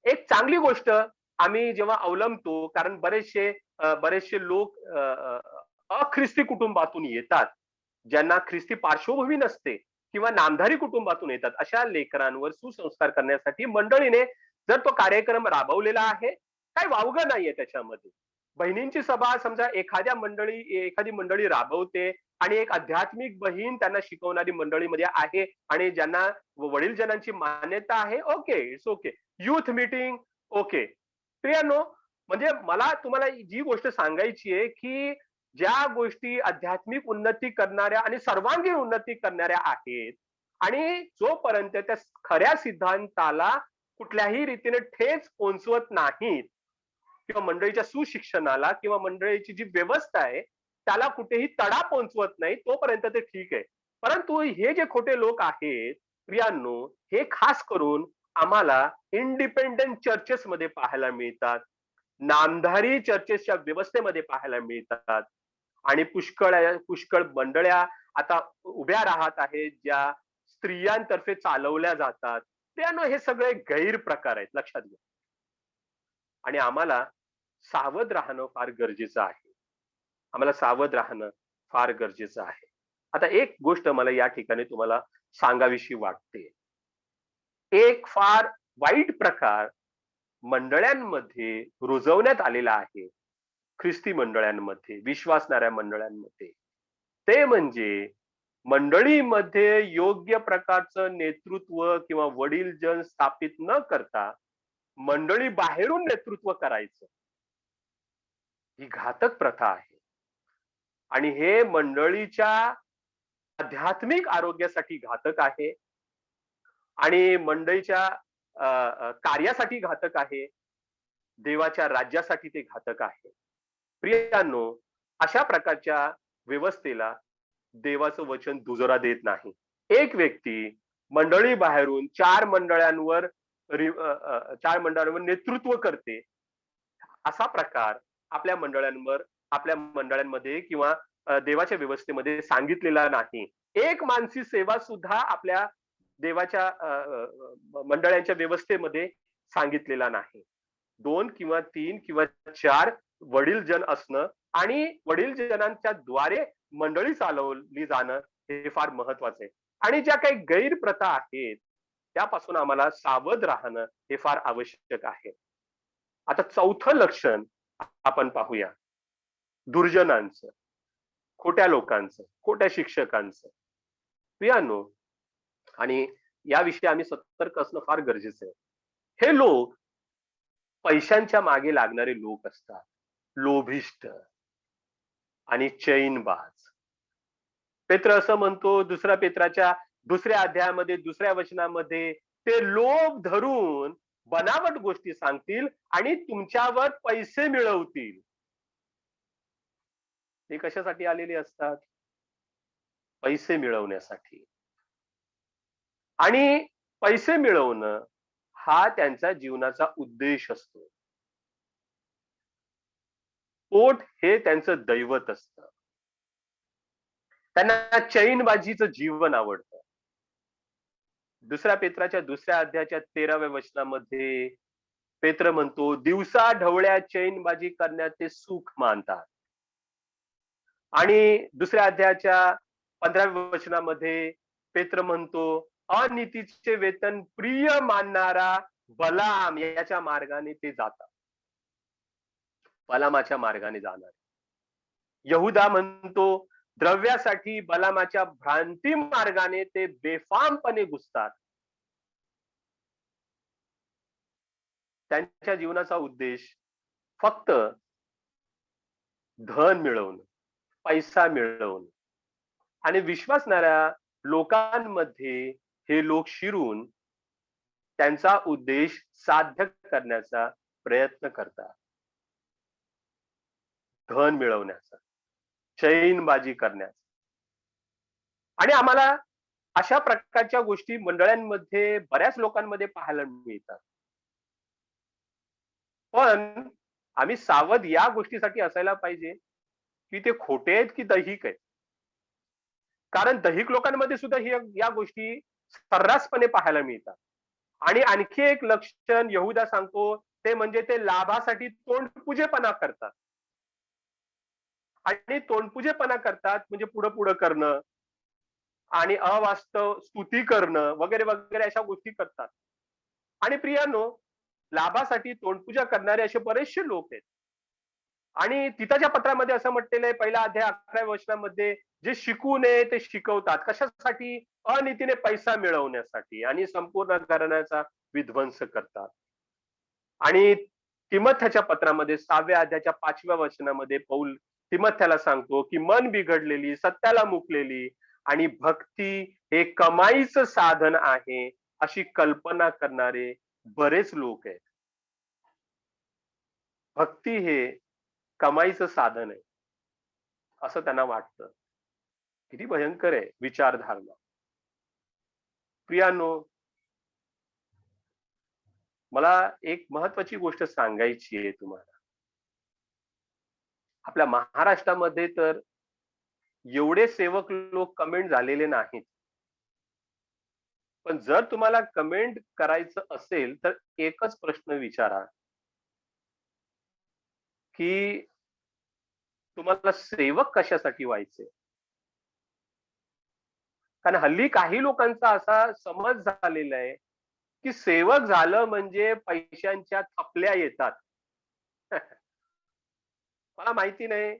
A: एक चांगली गोष्ट आम्ही जेव्हा अवलंबतो, कारण बरेचसे लोक अख्रिस्ती कुटुंबातून येतात, ज्यांना ख्रिस्ती पार्श्वभूमी नसते किंवा नामधारी कुटुंबातून येतात, अशा लेकरांवर सुसंस्कार करण्यासाठी मंडळीने जर तो कार्यक्रम राबवलेला आहे, काही वावगं नाहीये त्याच्यामध्ये. बहिणींची सभा समजा एखादी मंडळी राबवते आणि एक आध्यात्मिक बहीण त्यांना शिकवणारी मंडळीमध्ये आहे आणि ज्यांना वडीलजनांची मान्यता आहे, okay, it's okay. Youth meeting, okay. प्रियानो, म्हणजे मला तुम्हाला जी गोष्ट सांगायची आहे की ज्या गोष्टी आध्यात्मिक उन्नती करणाऱ्या आणि सर्वांगीण उन्नती करणाऱ्या आहेत आणि जोपर्यंत त्या खऱ्या सिद्धांताला कुठल्याही रीतीने ठेच पोहोचवत नाहीत किंवा मंडळीच्या सुशिक्षणाला किंवा मंडळीची जी व्यवस्था आहे त्याला कुठेही तडा पोहोचवत नाही तोपर्यंत ते ठीक आहे. परंतु हे जे खोटे लोक आहेत प्रियांनो, हे खास करून आम्हाला इंडिपेंडंट चर्चेस मध्ये पाहायला मिळतात, नामधारी चर्चेसच्या व्यवस्थेमध्ये पाहायला मिळतात आणि पुष्कळ पुष्कळ मंडळ्या आता उभ्या राहत आहेत ज्या स्त्रियांतर्फे चालवल्या जातात. त्यानं हे सगळे गैरप्रकार आहेत, लक्षात घ्या. आणि आम्हाला सावध राहणं फार गरजेचं आहे. आम्हाला सावध राहणं फार गरजेचं आहे. आता एक गोष्ट मला या ठिकाणी तुम्हाला सांगावीशी वाटते. एक फार वाईट प्रकार मंडळांमध्ये रुजवण्यात आलेला आहे, ख्रिस्ती मंडळांमध्ये, विश्वासणाऱ्या मंडळांमध्ये. ते म्हणजे मंडळीमध्ये योग्य प्रकारचं नेतृत्व किंवा वडीलजन स्थापित न करता मंडळी बाहेरून नेतृत्व करायचं. ही घातक प्रथा आहे आणि हे मंडळीच्या आध्यात्मिक आरोग्यासाठी घातक आहे आणि मंडळीच्या कार्यासाठी घातक आहे, देवाच्या राज्यासाठी ते घातक आहे. प्रियांनो, अशा प्रकारच्या व्यवस्थेला देवाचं वचन दुजोरा देत नाही. एक व्यक्ती मंडळी बाहेरून चार मंडळांवर नेतृत्व करते, असा प्रकार आपल्या मंडळांमध्ये किंवा देवाच्या व्यवस्थेमध्ये सांगितलेला नाही. एक मानसी सेवा सुद्धा आपल्या देवाच्या मंडळांच्या व्यवस्थेमध्ये सांगितलेला नाही. 2 किंवा 3 किंवा 4 वडीलजन असणं आणि वडीलजनांच्या द्वारे मंडळी चालवली जाणं हे फार महत्वाचं आहे. आणि ज्या काही गैरप्रथा आहेत त्यापासून आम्हाला सावध राहणं हे फार आवश्यक आहे. आता चौथं लक्षण आपण पाहूया, दुर्जनांचं, खोट्या लोकांचं, खोट्या शिक्षकांचं. प्रियांनो, आणि याविषयी आम्ही सतर्क असणं फार गरजेचं आहे. हे लोक पैशांच्या मागे लागणारे लोक असतात, लोभिष्ठ आणि चैनबाज. पेत्र असं म्हणतो दुसऱ्या पेत्राच्या दुसऱ्या अध्यायामध्ये दुसऱ्या वचनामध्ये, ते लोभ धरून बनावट गोष्टी सांगतील आणि तुमच्यावर पैसे मिळवतील. ते कशासाठी आलेले असतात? पैसे मिळवण्यासाठी. आणि पैसे मिळवणं हा त्यांचा जीवनाचा उद्देश असतो. पोट हे त्यांचं दैवत असतं. त्यांना चैनबाजीचं जीवन आवडतं. दुसऱ्या पेत्राच्या दुसऱ्या अध्यायाच्या 13व्या वचनामध्ये पेत्र म्हणतो, दिवसा ढवळ्या चैनबाजी करण्यात ते सुख मानतात. आणि दुसऱ्या अध्यायाच्या 15व्या वचनामध्ये पेत्र म्हणतो, अनितीचे वेतन प्रिय मानणारा बलाम याच्या मार्गाने ते जातात. बलामाच्या मार्गाने जाणार. यहुदा म्हणतो, द्रव्यासाठी बलामाच्या भ्रांती मार्गाने ते बेफामपणे घुसतात. त्यांच्या जीवनाचा उद्देश फक्त धन मिळवणं, पैसा मिळवणं. आणि विश्वासणाऱ्या लोकांमध्ये हे लोक शिरून त्यांचा उद्देश साध्य करण्याचा प्रयत्न करतात. धन मिळवण्याचा, चैनबाजी करण्याचा. आणि आम्हाला अशा प्रकारच्या गोष्टी मंडळांमध्ये बऱ्याच लोकांमध्ये पाहायला मिळतात. पण आम्ही सावध या गोष्टीसाठी असायला पाहिजे की ते खोटे आहेत की दैहिक आहेत. कारण दैहिक लोकांमध्ये सुद्धा या गोष्टी सर्रासपणे पाहायला मिळतात. आणि आणखी एक लक्षण यहुदा सांगतो ते म्हणजे ते लाभासाठी तोंडपूजेपणा करतात. आणि तोंडपूजेपणा करतात म्हणजे पुढं करणं आणि अवास्तव स्तुती करणं वगैरे वगैरे अशा गोष्टी करतात. आणि प्रियांनो, लाभासाठी तोंडपूजा करणारे असे बरेचसे लोक आहेत. आणि तिथाच्या पत्रामध्ये असं म्हटलेलं आहे, पहिला अध्याय 11व्या वचनामध्ये, जे शिकू नये ते शिकवतात. कशासाठी? अनितीने पैसा मिळवण्यासाठी, आणि संपूर्ण घराण्याचा विध्वंस करतात. आणि तिमोथेच्या पत्रामध्ये 6व्या अध्यायाच्या 5व्या वचनामध्ये पौल तिमोथेला सांगतो की मन बिघडलेली, सत्याला मुकलेली आणि भक्ती हे कमाईचं साधन आहे अशी कल्पना करणारे बरेच लोक आहेत. भक्ती हे कमाईचं साधन आहे असं त्यांना वाटतं. किती भयंकर आहे विचारधारणा. प्रियानो, मला एक महत्वाची गोष्ट सांगायची आहे तुम्हाला. आपल्या महाराष्ट्रामध्ये तर एवढे सेवक लोक कमेंट झालेले नाहीत. पण जर तुम्हाला कमेंट करायचं असेल तर एकच प्रश्न विचारा की तुम्हाला सेवक कशासाठी व्हायचे? कारण हल्ली काही लोकांचा असा समज झालेला आहे की सेवक झालं म्हणजे पैशांच्या थपल्या येतात. मला माहिती नाही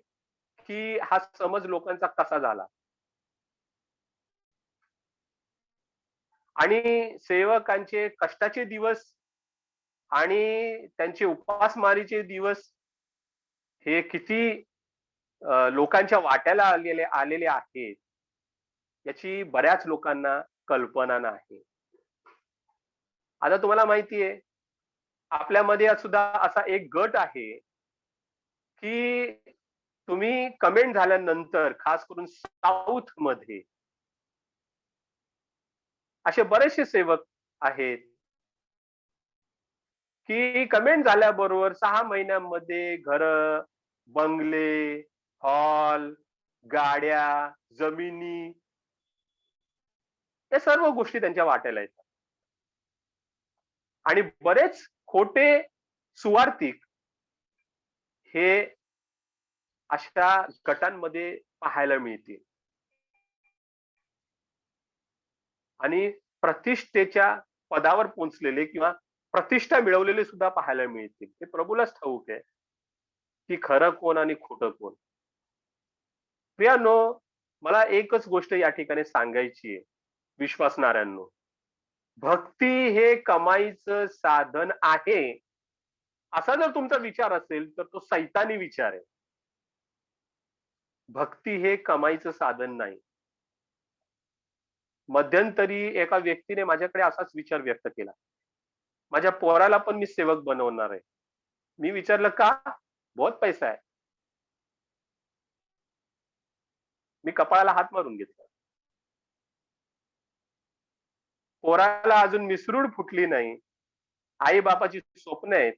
A: की हा समज लोकांचा कसा झाला. आणि सेवकांचे कष्टाचे दिवस आणि त्यांचे उपासमारीचे दिवस हे किती लोकांच्या वाट्याला आलेले आहेत याची बऱ्याच लोकांना कल्पना नाही. आता तुम्हाला माहिती आहे, आपल्यामध्ये सुद्धा असा एक गट आहे की तुम्ही कमेंट झाल्यानंतर खास करून साऊथ मध्ये असे बरेचसे सेवक आहेत की कमेंट झाल्याबरोबर 6 महिन्यांमध्ये घर, बंगले, हॉल, गाड्या, जमिनी या सर्व गोष्टी त्यांच्या वाट्याला येतात. आणि बरेच खोटे सुवार्थिक हे अशा गटांमध्ये पाहायला मिळतील. आणि प्रतिष्ठेच्या पदावर पोहोचलेले किंवा प्रतिष्ठा मिळवलेले सुद्धा पाहायला मिळतील. हे प्रभूलाच ठाऊक आहे की खरं कोण आणि खोटं कोण. प्रियानो, मला एकच गोष्ट या ठिकाणी सांगायची आहे विश्वासणाऱ्यांनो. भक्ती हे कमाईचं साधन आहे असा जर तुमचा विचार असेल तर तो सैतानी विचार आहे. भक्ती हे कमाईचं साधन नाही. मध्यंतरी एका व्यक्तीने माझ्याकडे असाच विचार व्यक्त केला. माझ्या पोराला पण मी सेवक बनवणार आहे. मी विचारलं का? बहुत पैसा आहे. मी कपाळाला हात मारून घेतला. पोराला अजून मिसरूड फुटली नाही. आई बापाची स्वप्न आहेत.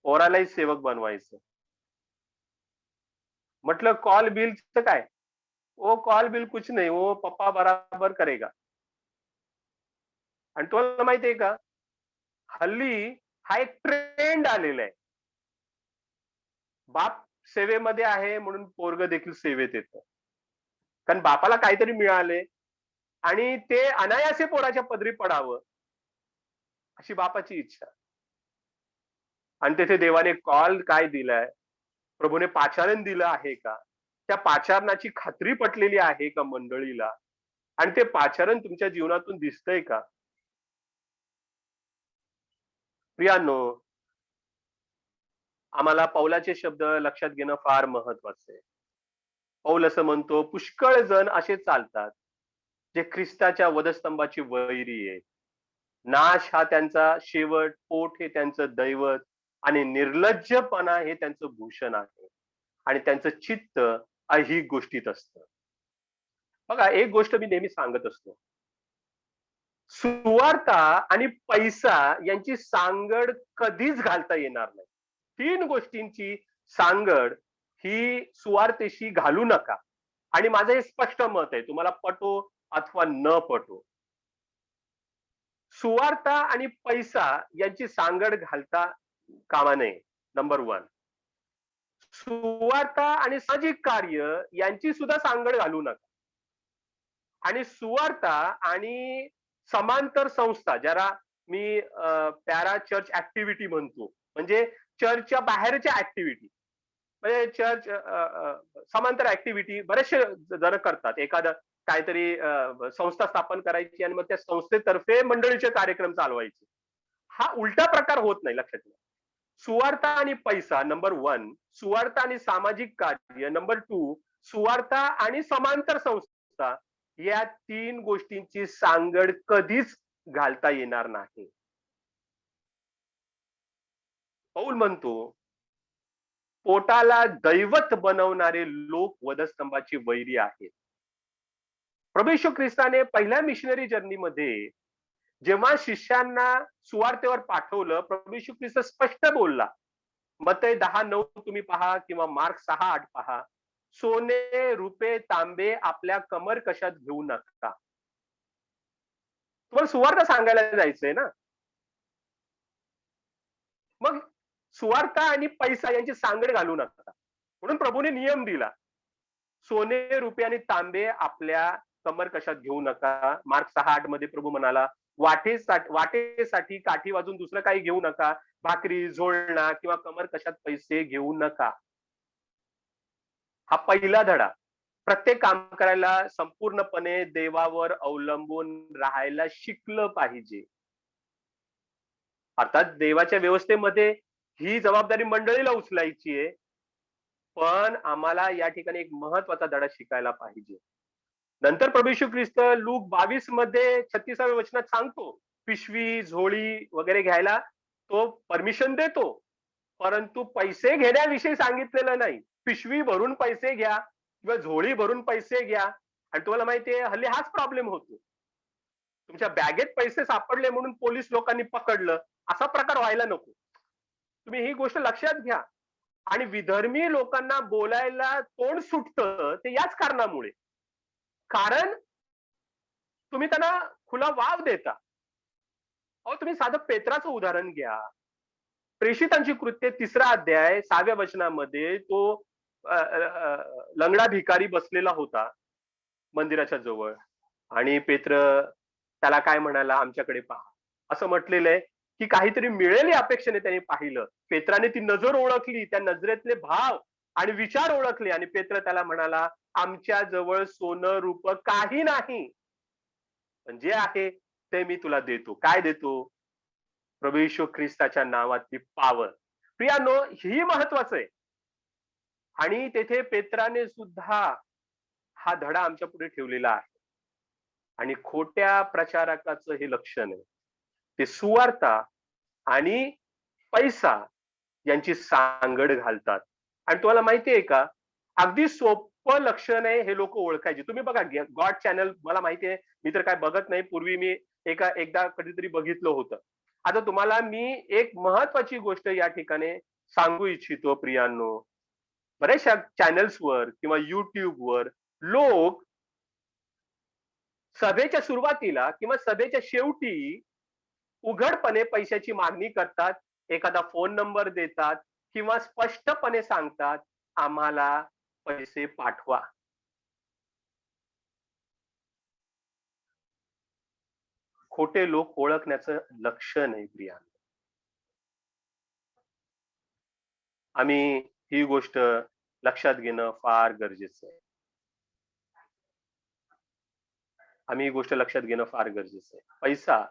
A: पोरालाही सेवक बनवायचं. म्हटलं कॉल बिलचं काय? वो कॉल बिल कुछ नहीं, वो पप्पा बराबर करेगा. आणि तुम्हाला माहितीये का, हल्ली हा एक ट्रेंड आलेला आहे. बाप सेवेमध्ये आहे म्हणून पोरग देखील सेवेत येतं. कारण बापाला काहीतरी मिळाले आणि ते अनायासे पोराच्या पदरी पडावं अशी बापाची इच्छा. आणि तेथे देवाने कॉल काय दिलाय, प्रभूने पाचारण दिलं आहे का, त्या पाचारणाची खात्री पटलेली आहे का मंडळीला, आणि ते पाचारण तुमच्या जीवनातून दिसतंय का? प्रियांनो, आम्हाला पौलाचे शब्द लक्षात घेणं फार महत्वाचं आहे. पौल असं म्हणतो, पुष्कळ जण असे चालतात जे ख्रिस्ताच्या वधस्तंभाची वैरी आहेत. नाश हा त्यांचा शेवट, पोट हे त्यांचं दैवत आणि निर्लज्जपणा हे त्यांचं भूषण आहे. आणि त्यांचं चित्त अहिक गोष्टीत असतं. बघा, एक गोष्ट मी नेहमी सांगत असतो, सुवार्ता आणि पैसा यांची सांगड कधीच घालता येणार नाही. 3 गोष्टींची सांगड ही सुवार्तेशी घालू नका. आणि माझं हे स्पष्ट मत आहे, तुम्हाला पटो अथवा न पटो. सुवार्ता आणि पैसा यांची सांगड घालता कामा नये. नंबर 1. सुवार्ता आणि सामाजिक कार्य यांची सुद्धा सांगड घालू नका. आणि सुवार्ता आणि समांतर संस्था, ज्याला मी पॅरा चर्च ऍक्टिव्हिटी म्हणतो, म्हणजे चर्चच्या बाहेरच्या ऍक्टिव्हिटी, म्हणजे चर्च समांतर ऍक्टिव्हिटी बरेचसे जण करतात. एखादं काहीतरी संस्था स्थापन करायची आणि मग त्या संस्थेतर्फे मंडळीचे कार्यक्रम चालवायचे. हा उलटा प्रकार होत नाही, लक्षात घ्या. सुवार्ता आणि पैसा नंबर 1, सुवार्ता आणि सामाजिक कार्य नंबर 2, सुवार्ता आणि समांतर संस्था, या 3 गोष्टींची सांगड कधीच घालता येणार नाही. पौल म्हणतो, पोटाला दैवत बनवणारे लोक वधस्तंभाची वैरी आहेत. प्रभू येशू ख्रिस्ताने पहिल्या मिशनरी जर्नीमध्ये जेव्हा शिष्यांना सुवार्तेवर पाठवलं, प्रभू येशू ख्रिस्त स्पष्ट बोलला. मत्तई 10:9 तुम्ही पहा किंवा मार्क 6:8 पहा. सोने, रुपे, तांबे आपल्या कमर कशात घेऊ नका. तुम्हाला सुवार्ता सांगायला जायचंय ना. मग सुवार्ता आणि पैसा यांची सांगड घालू नका. म्हणून प्रभूने नियम दिला. सोने, रुपये आणि तांबे आपल्या कमर कशात घेऊ नका. मार्क 6:8 मध्ये प्रभू म्हणाला, वाटेसाठी काठी वाजून दुसरं काही घेऊ नका. भाकरी, झोळणा किंवा कमर कशात पैसे घेऊ नका. हा पहिला धडा. प्रत्येक काम करायला संपूर्णपणे देवावर अवलंबून राहायला शिकलं पाहिजे. अर्थात देवाच्या व्यवस्थेमध्ये ही जबाबदारी मंडळीला उचलायची आहे. पण आम्हाला या ठिकाणी एक महत्वाचा धडा शिकायला पाहिजे. नंतर प्रभू येशू ख्रिस्त लूक 22 मध्ये 36व्या वचनात सांगतो, पिशवी, झोळी वगैरे घ्यायला तो परमिशन देतो, परंतु पैसे घेण्याविषयी सांगितलेलं नाही. पिशवी भरून पैसे घ्या किंवा झोळी भरून पैसे घ्या. आणि तुम्हाला माहितीये, हल्ली हाच प्रॉब्लेम होतो. तुमच्या बॅगेत पैसे सापडले म्हणून पोलीस लोकांनी पकडलं, असा प्रकार व्हायला नको. तुम्ही ही गोष्ट लक्षात घ्या. आणि विधर्मी लोकांना बोलायला तोंड सुटतं ते याच कारणामुळे. कारण तुम्ही त्यांना खुला वाव देता. अहो, तुम्ही साधं पेत्राचं उदाहरण घ्या. प्रेषितांची कृत्ये 3रा अध्याय 6व्या वचनामध्ये तो लंगडा भिकारी बसलेला होता मंदिराच्या जवळ, आणि पेत्र त्याला काय म्हणाला, आमच्याकडे पहा असं म्हटलेलं आहे की काहीतरी मिळेल या अपेक्षेने त्याने पाहिलं. पेत्राने ती नजर ओळखली, त्या नजरेतले भाव आणि विचार ओळखले, आणि पेत्र त्याला म्हणाला, आमच्या जवळ सोनं रूप काही नाही, पण जे आहे ते मी तुला देतो. काय देतो? प्रभू येशू ख्रिस्ताच्या नावातली पावर. प्रियानो, ही महत्वाचं आहे. आणि तेथे पेत्राने सुद्धा हा धडा आमच्या पुढे ठेवलेला आहे. आणि खोट्या प्रचारकाचं हे लक्षण आहे. ते सुवार्ता आणि पैसा यांची सांगड घालतात. आणि तुम्हाला माहितीये का, अगदी सोपं लक्षण आहे हे लोक ओळखायचे. तुम्ही बघा, गॉड चॅनल, मला माहितीये, मी तर काय बघत नाही. पूर्वी मी एकदा कधीतरी बघितलं होतं. आता तुम्हाला मी एक महत्वाची गोष्ट या ठिकाणी सांगू इच्छितो प्रियांनो. बऱ्याचशा चॅनल्सवर किंवा युट्यूबवर लोक सभेच्या सुरुवातीला किंवा सभेच्या शेवटी उघडपणे पैशाची मागणी करतात, एखादा फोन नंबर देतात किंवा स्पष्टपणे सांगतात, आम्हाला पैसे पाठवा. खोटे लोक ओळखण्याचं लक्षण आहे प्रियांनो. आम्ही ही गोष्ट लक्षात घेणं फार गरजेचं आहे. आम्ही ही गोष्ट लक्षात घेणं फार गरजेचं आहे. पैसा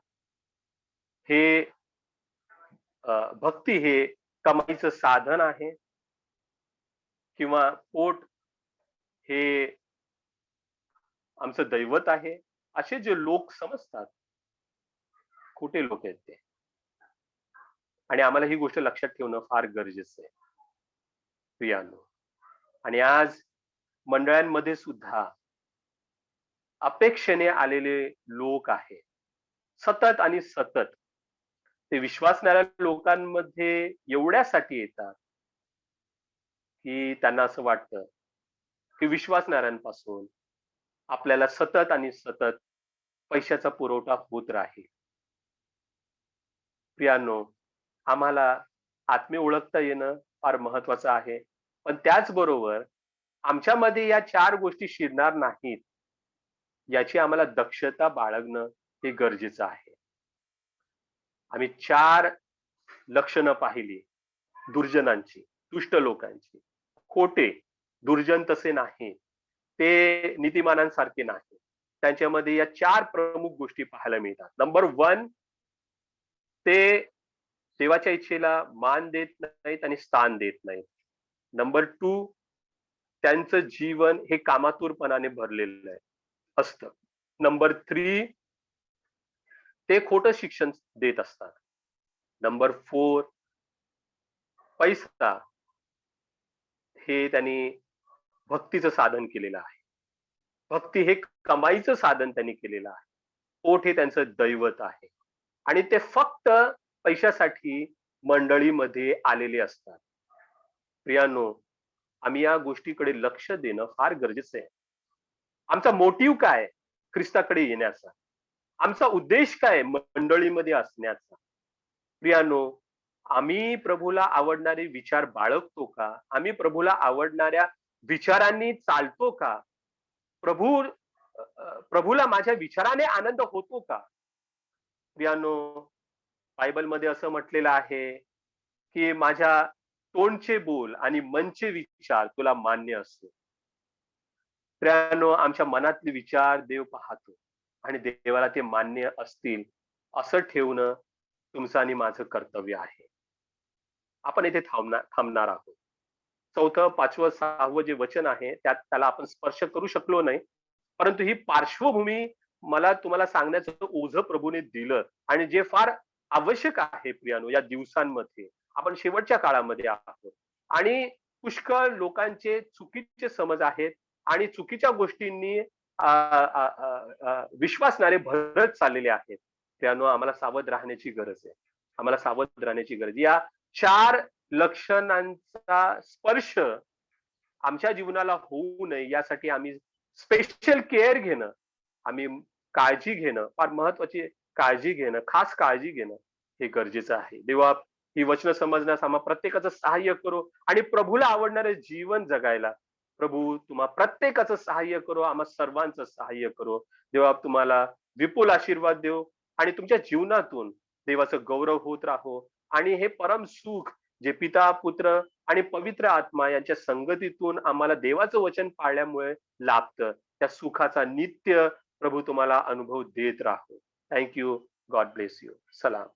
A: हे भक्ती हे कमाईचं साधन आहे, किंवा पोट हे आमचं दैवत आहे, असे जे लोक समजतात, खोटे लोक आहेत ते. आणि आम्हाला ही गोष्ट लक्षात ठेवणं फार गरजेचं आहे प्रियांनो. आणि आज मंडळांमध्ये सुद्धा अपेक्षेने आलेले लोक आहेत, सतत आणि सतत. ते विश्वासणाऱ्या लोकांमध्ये एवढ्यासाठी येतात की त्यांना असं वाटतं की विश्वासणाऱ्यांपासून आपल्याला सतत आणि सतत पैशाचा पुरवठा होत राहील. प्रियांनो, आम्हाला आत्मे ओळखता येणं फार महत्वाचं आहे, पण त्याचबरोबर आमच्यामध्ये या 4 गोष्टी शिरणार नाहीत याची आम्हाला दक्षता बाळगणं हे गरजेचं आहे. आम्ही 4 लक्षणं पाहिली दुर्जनांची, दुष्ट लोकांची. खोटे, दुर्जन तसे नाही, ते नीतिमानांसारखे नाही. त्यांच्यामध्ये या 4 प्रमुख गोष्टी पाहायला मिळतात. नंबर 1, ते देवाच्या इच्छेला मान देत नाहीत आणि स्थान देत नाहीत. नंबर 2, त्यांचं जीवन हे कामातुरपणाने भरलेलं असतं. नंबर 3, ते खोटं शिक्षण देत असतात. नंबर 4, पैसा हे त्यांनी भक्तीचं साधन केलेलं आहे. भक्ती हे कमाईचं साधन त्यांनी केलेलं आहे. पोट हे त्यांचं दैवत आहे. आणि ते फक्त पैशासाठी मंडळीमध्ये आलेले असतात. प्रियानो, आम्ही या गोष्टीकडे लक्ष देणं फार गरजेचं आहे. आमचा मोटिव्ह काय ख्रिस्ताकडे येण्याचा? आमचा उद्देश काय मंडळीमध्ये असण्याचा? प्रियानो, आम्ही प्रभूला आवडणारे विचार बाळगतो का? आम्ही प्रभूला आवडणाऱ्या विचारांनी चालतो का? प्रभूला माझ्या विचाराने आनंद होतो का? प्रियानो, बायबलमध्ये असं म्हटलेलं आहे की माझ्या तोंडचे बोल आणि मनचे विचार तुला मान्य असतो. प्रियानो, आमच्या मनातले विचार देव पाहतो आणि देवाला ते मान्य असतील असं ठेवणं तुमचं आणि माझं कर्तव्य आहे. आपण इथे थांबणार आहोत. 4, 5, 6 जे वचन आहे त्याला आपण स्पर्श करू शकलो नाही, परंतु ही पार्श्वभूमी मला तुम्हाला सांगण्याचं ओझं प्रभूने दिलं आणि जे फार आवश्यक आहे प्रियानो या दिवसांमध्ये. आपण शेवटच्या काळामध्ये आहोत आणि पुष्कळ लोकांचे चुकीचे समज आहेत आणि चुकीच्या गोष्टींनी विश्वासनारे भरत चाललेले आहेत. प्रियानो, आम्हाला सावध राहण्याची गरज आहे. आम्हाला सावध राहण्याची गरज. या 4 लक्षणांचा स्पर्श आमच्या जीवनाला होऊ नये यासाठी आम्ही स्पेशल केअर घेणं, आम्ही काळजी घेणं, फार महत्वाची काळजी घेणं, खास काळजी घेणं हे गरजेचं आहे. देवा, ही वचन समजण्यास आम्हा प्रत्येकाचं सहाय्य करो आणि प्रभूला आवडणारे जीवन जगायला प्रभू तुम्हा प्रत्येकाचं सहाय्य करो, आम्हा सर्वांचं सहाय्य करो. देवा, तुम्हाला विपुल आशीर्वाद देव आणि तुमच्या जीवनातून देवाचं गौरव होत राहो आणि हे परम सुख जे पिता, पुत्र आणि पवित्र आत्मा यांच्या संगतीतून आम्हाला देवाचं वचन पाळल्यामुळे लाभतं, त्या सुखाचा नित्य प्रभू तुम्हाला अनुभव देत राहो. Thank you. God bless you. सलाम.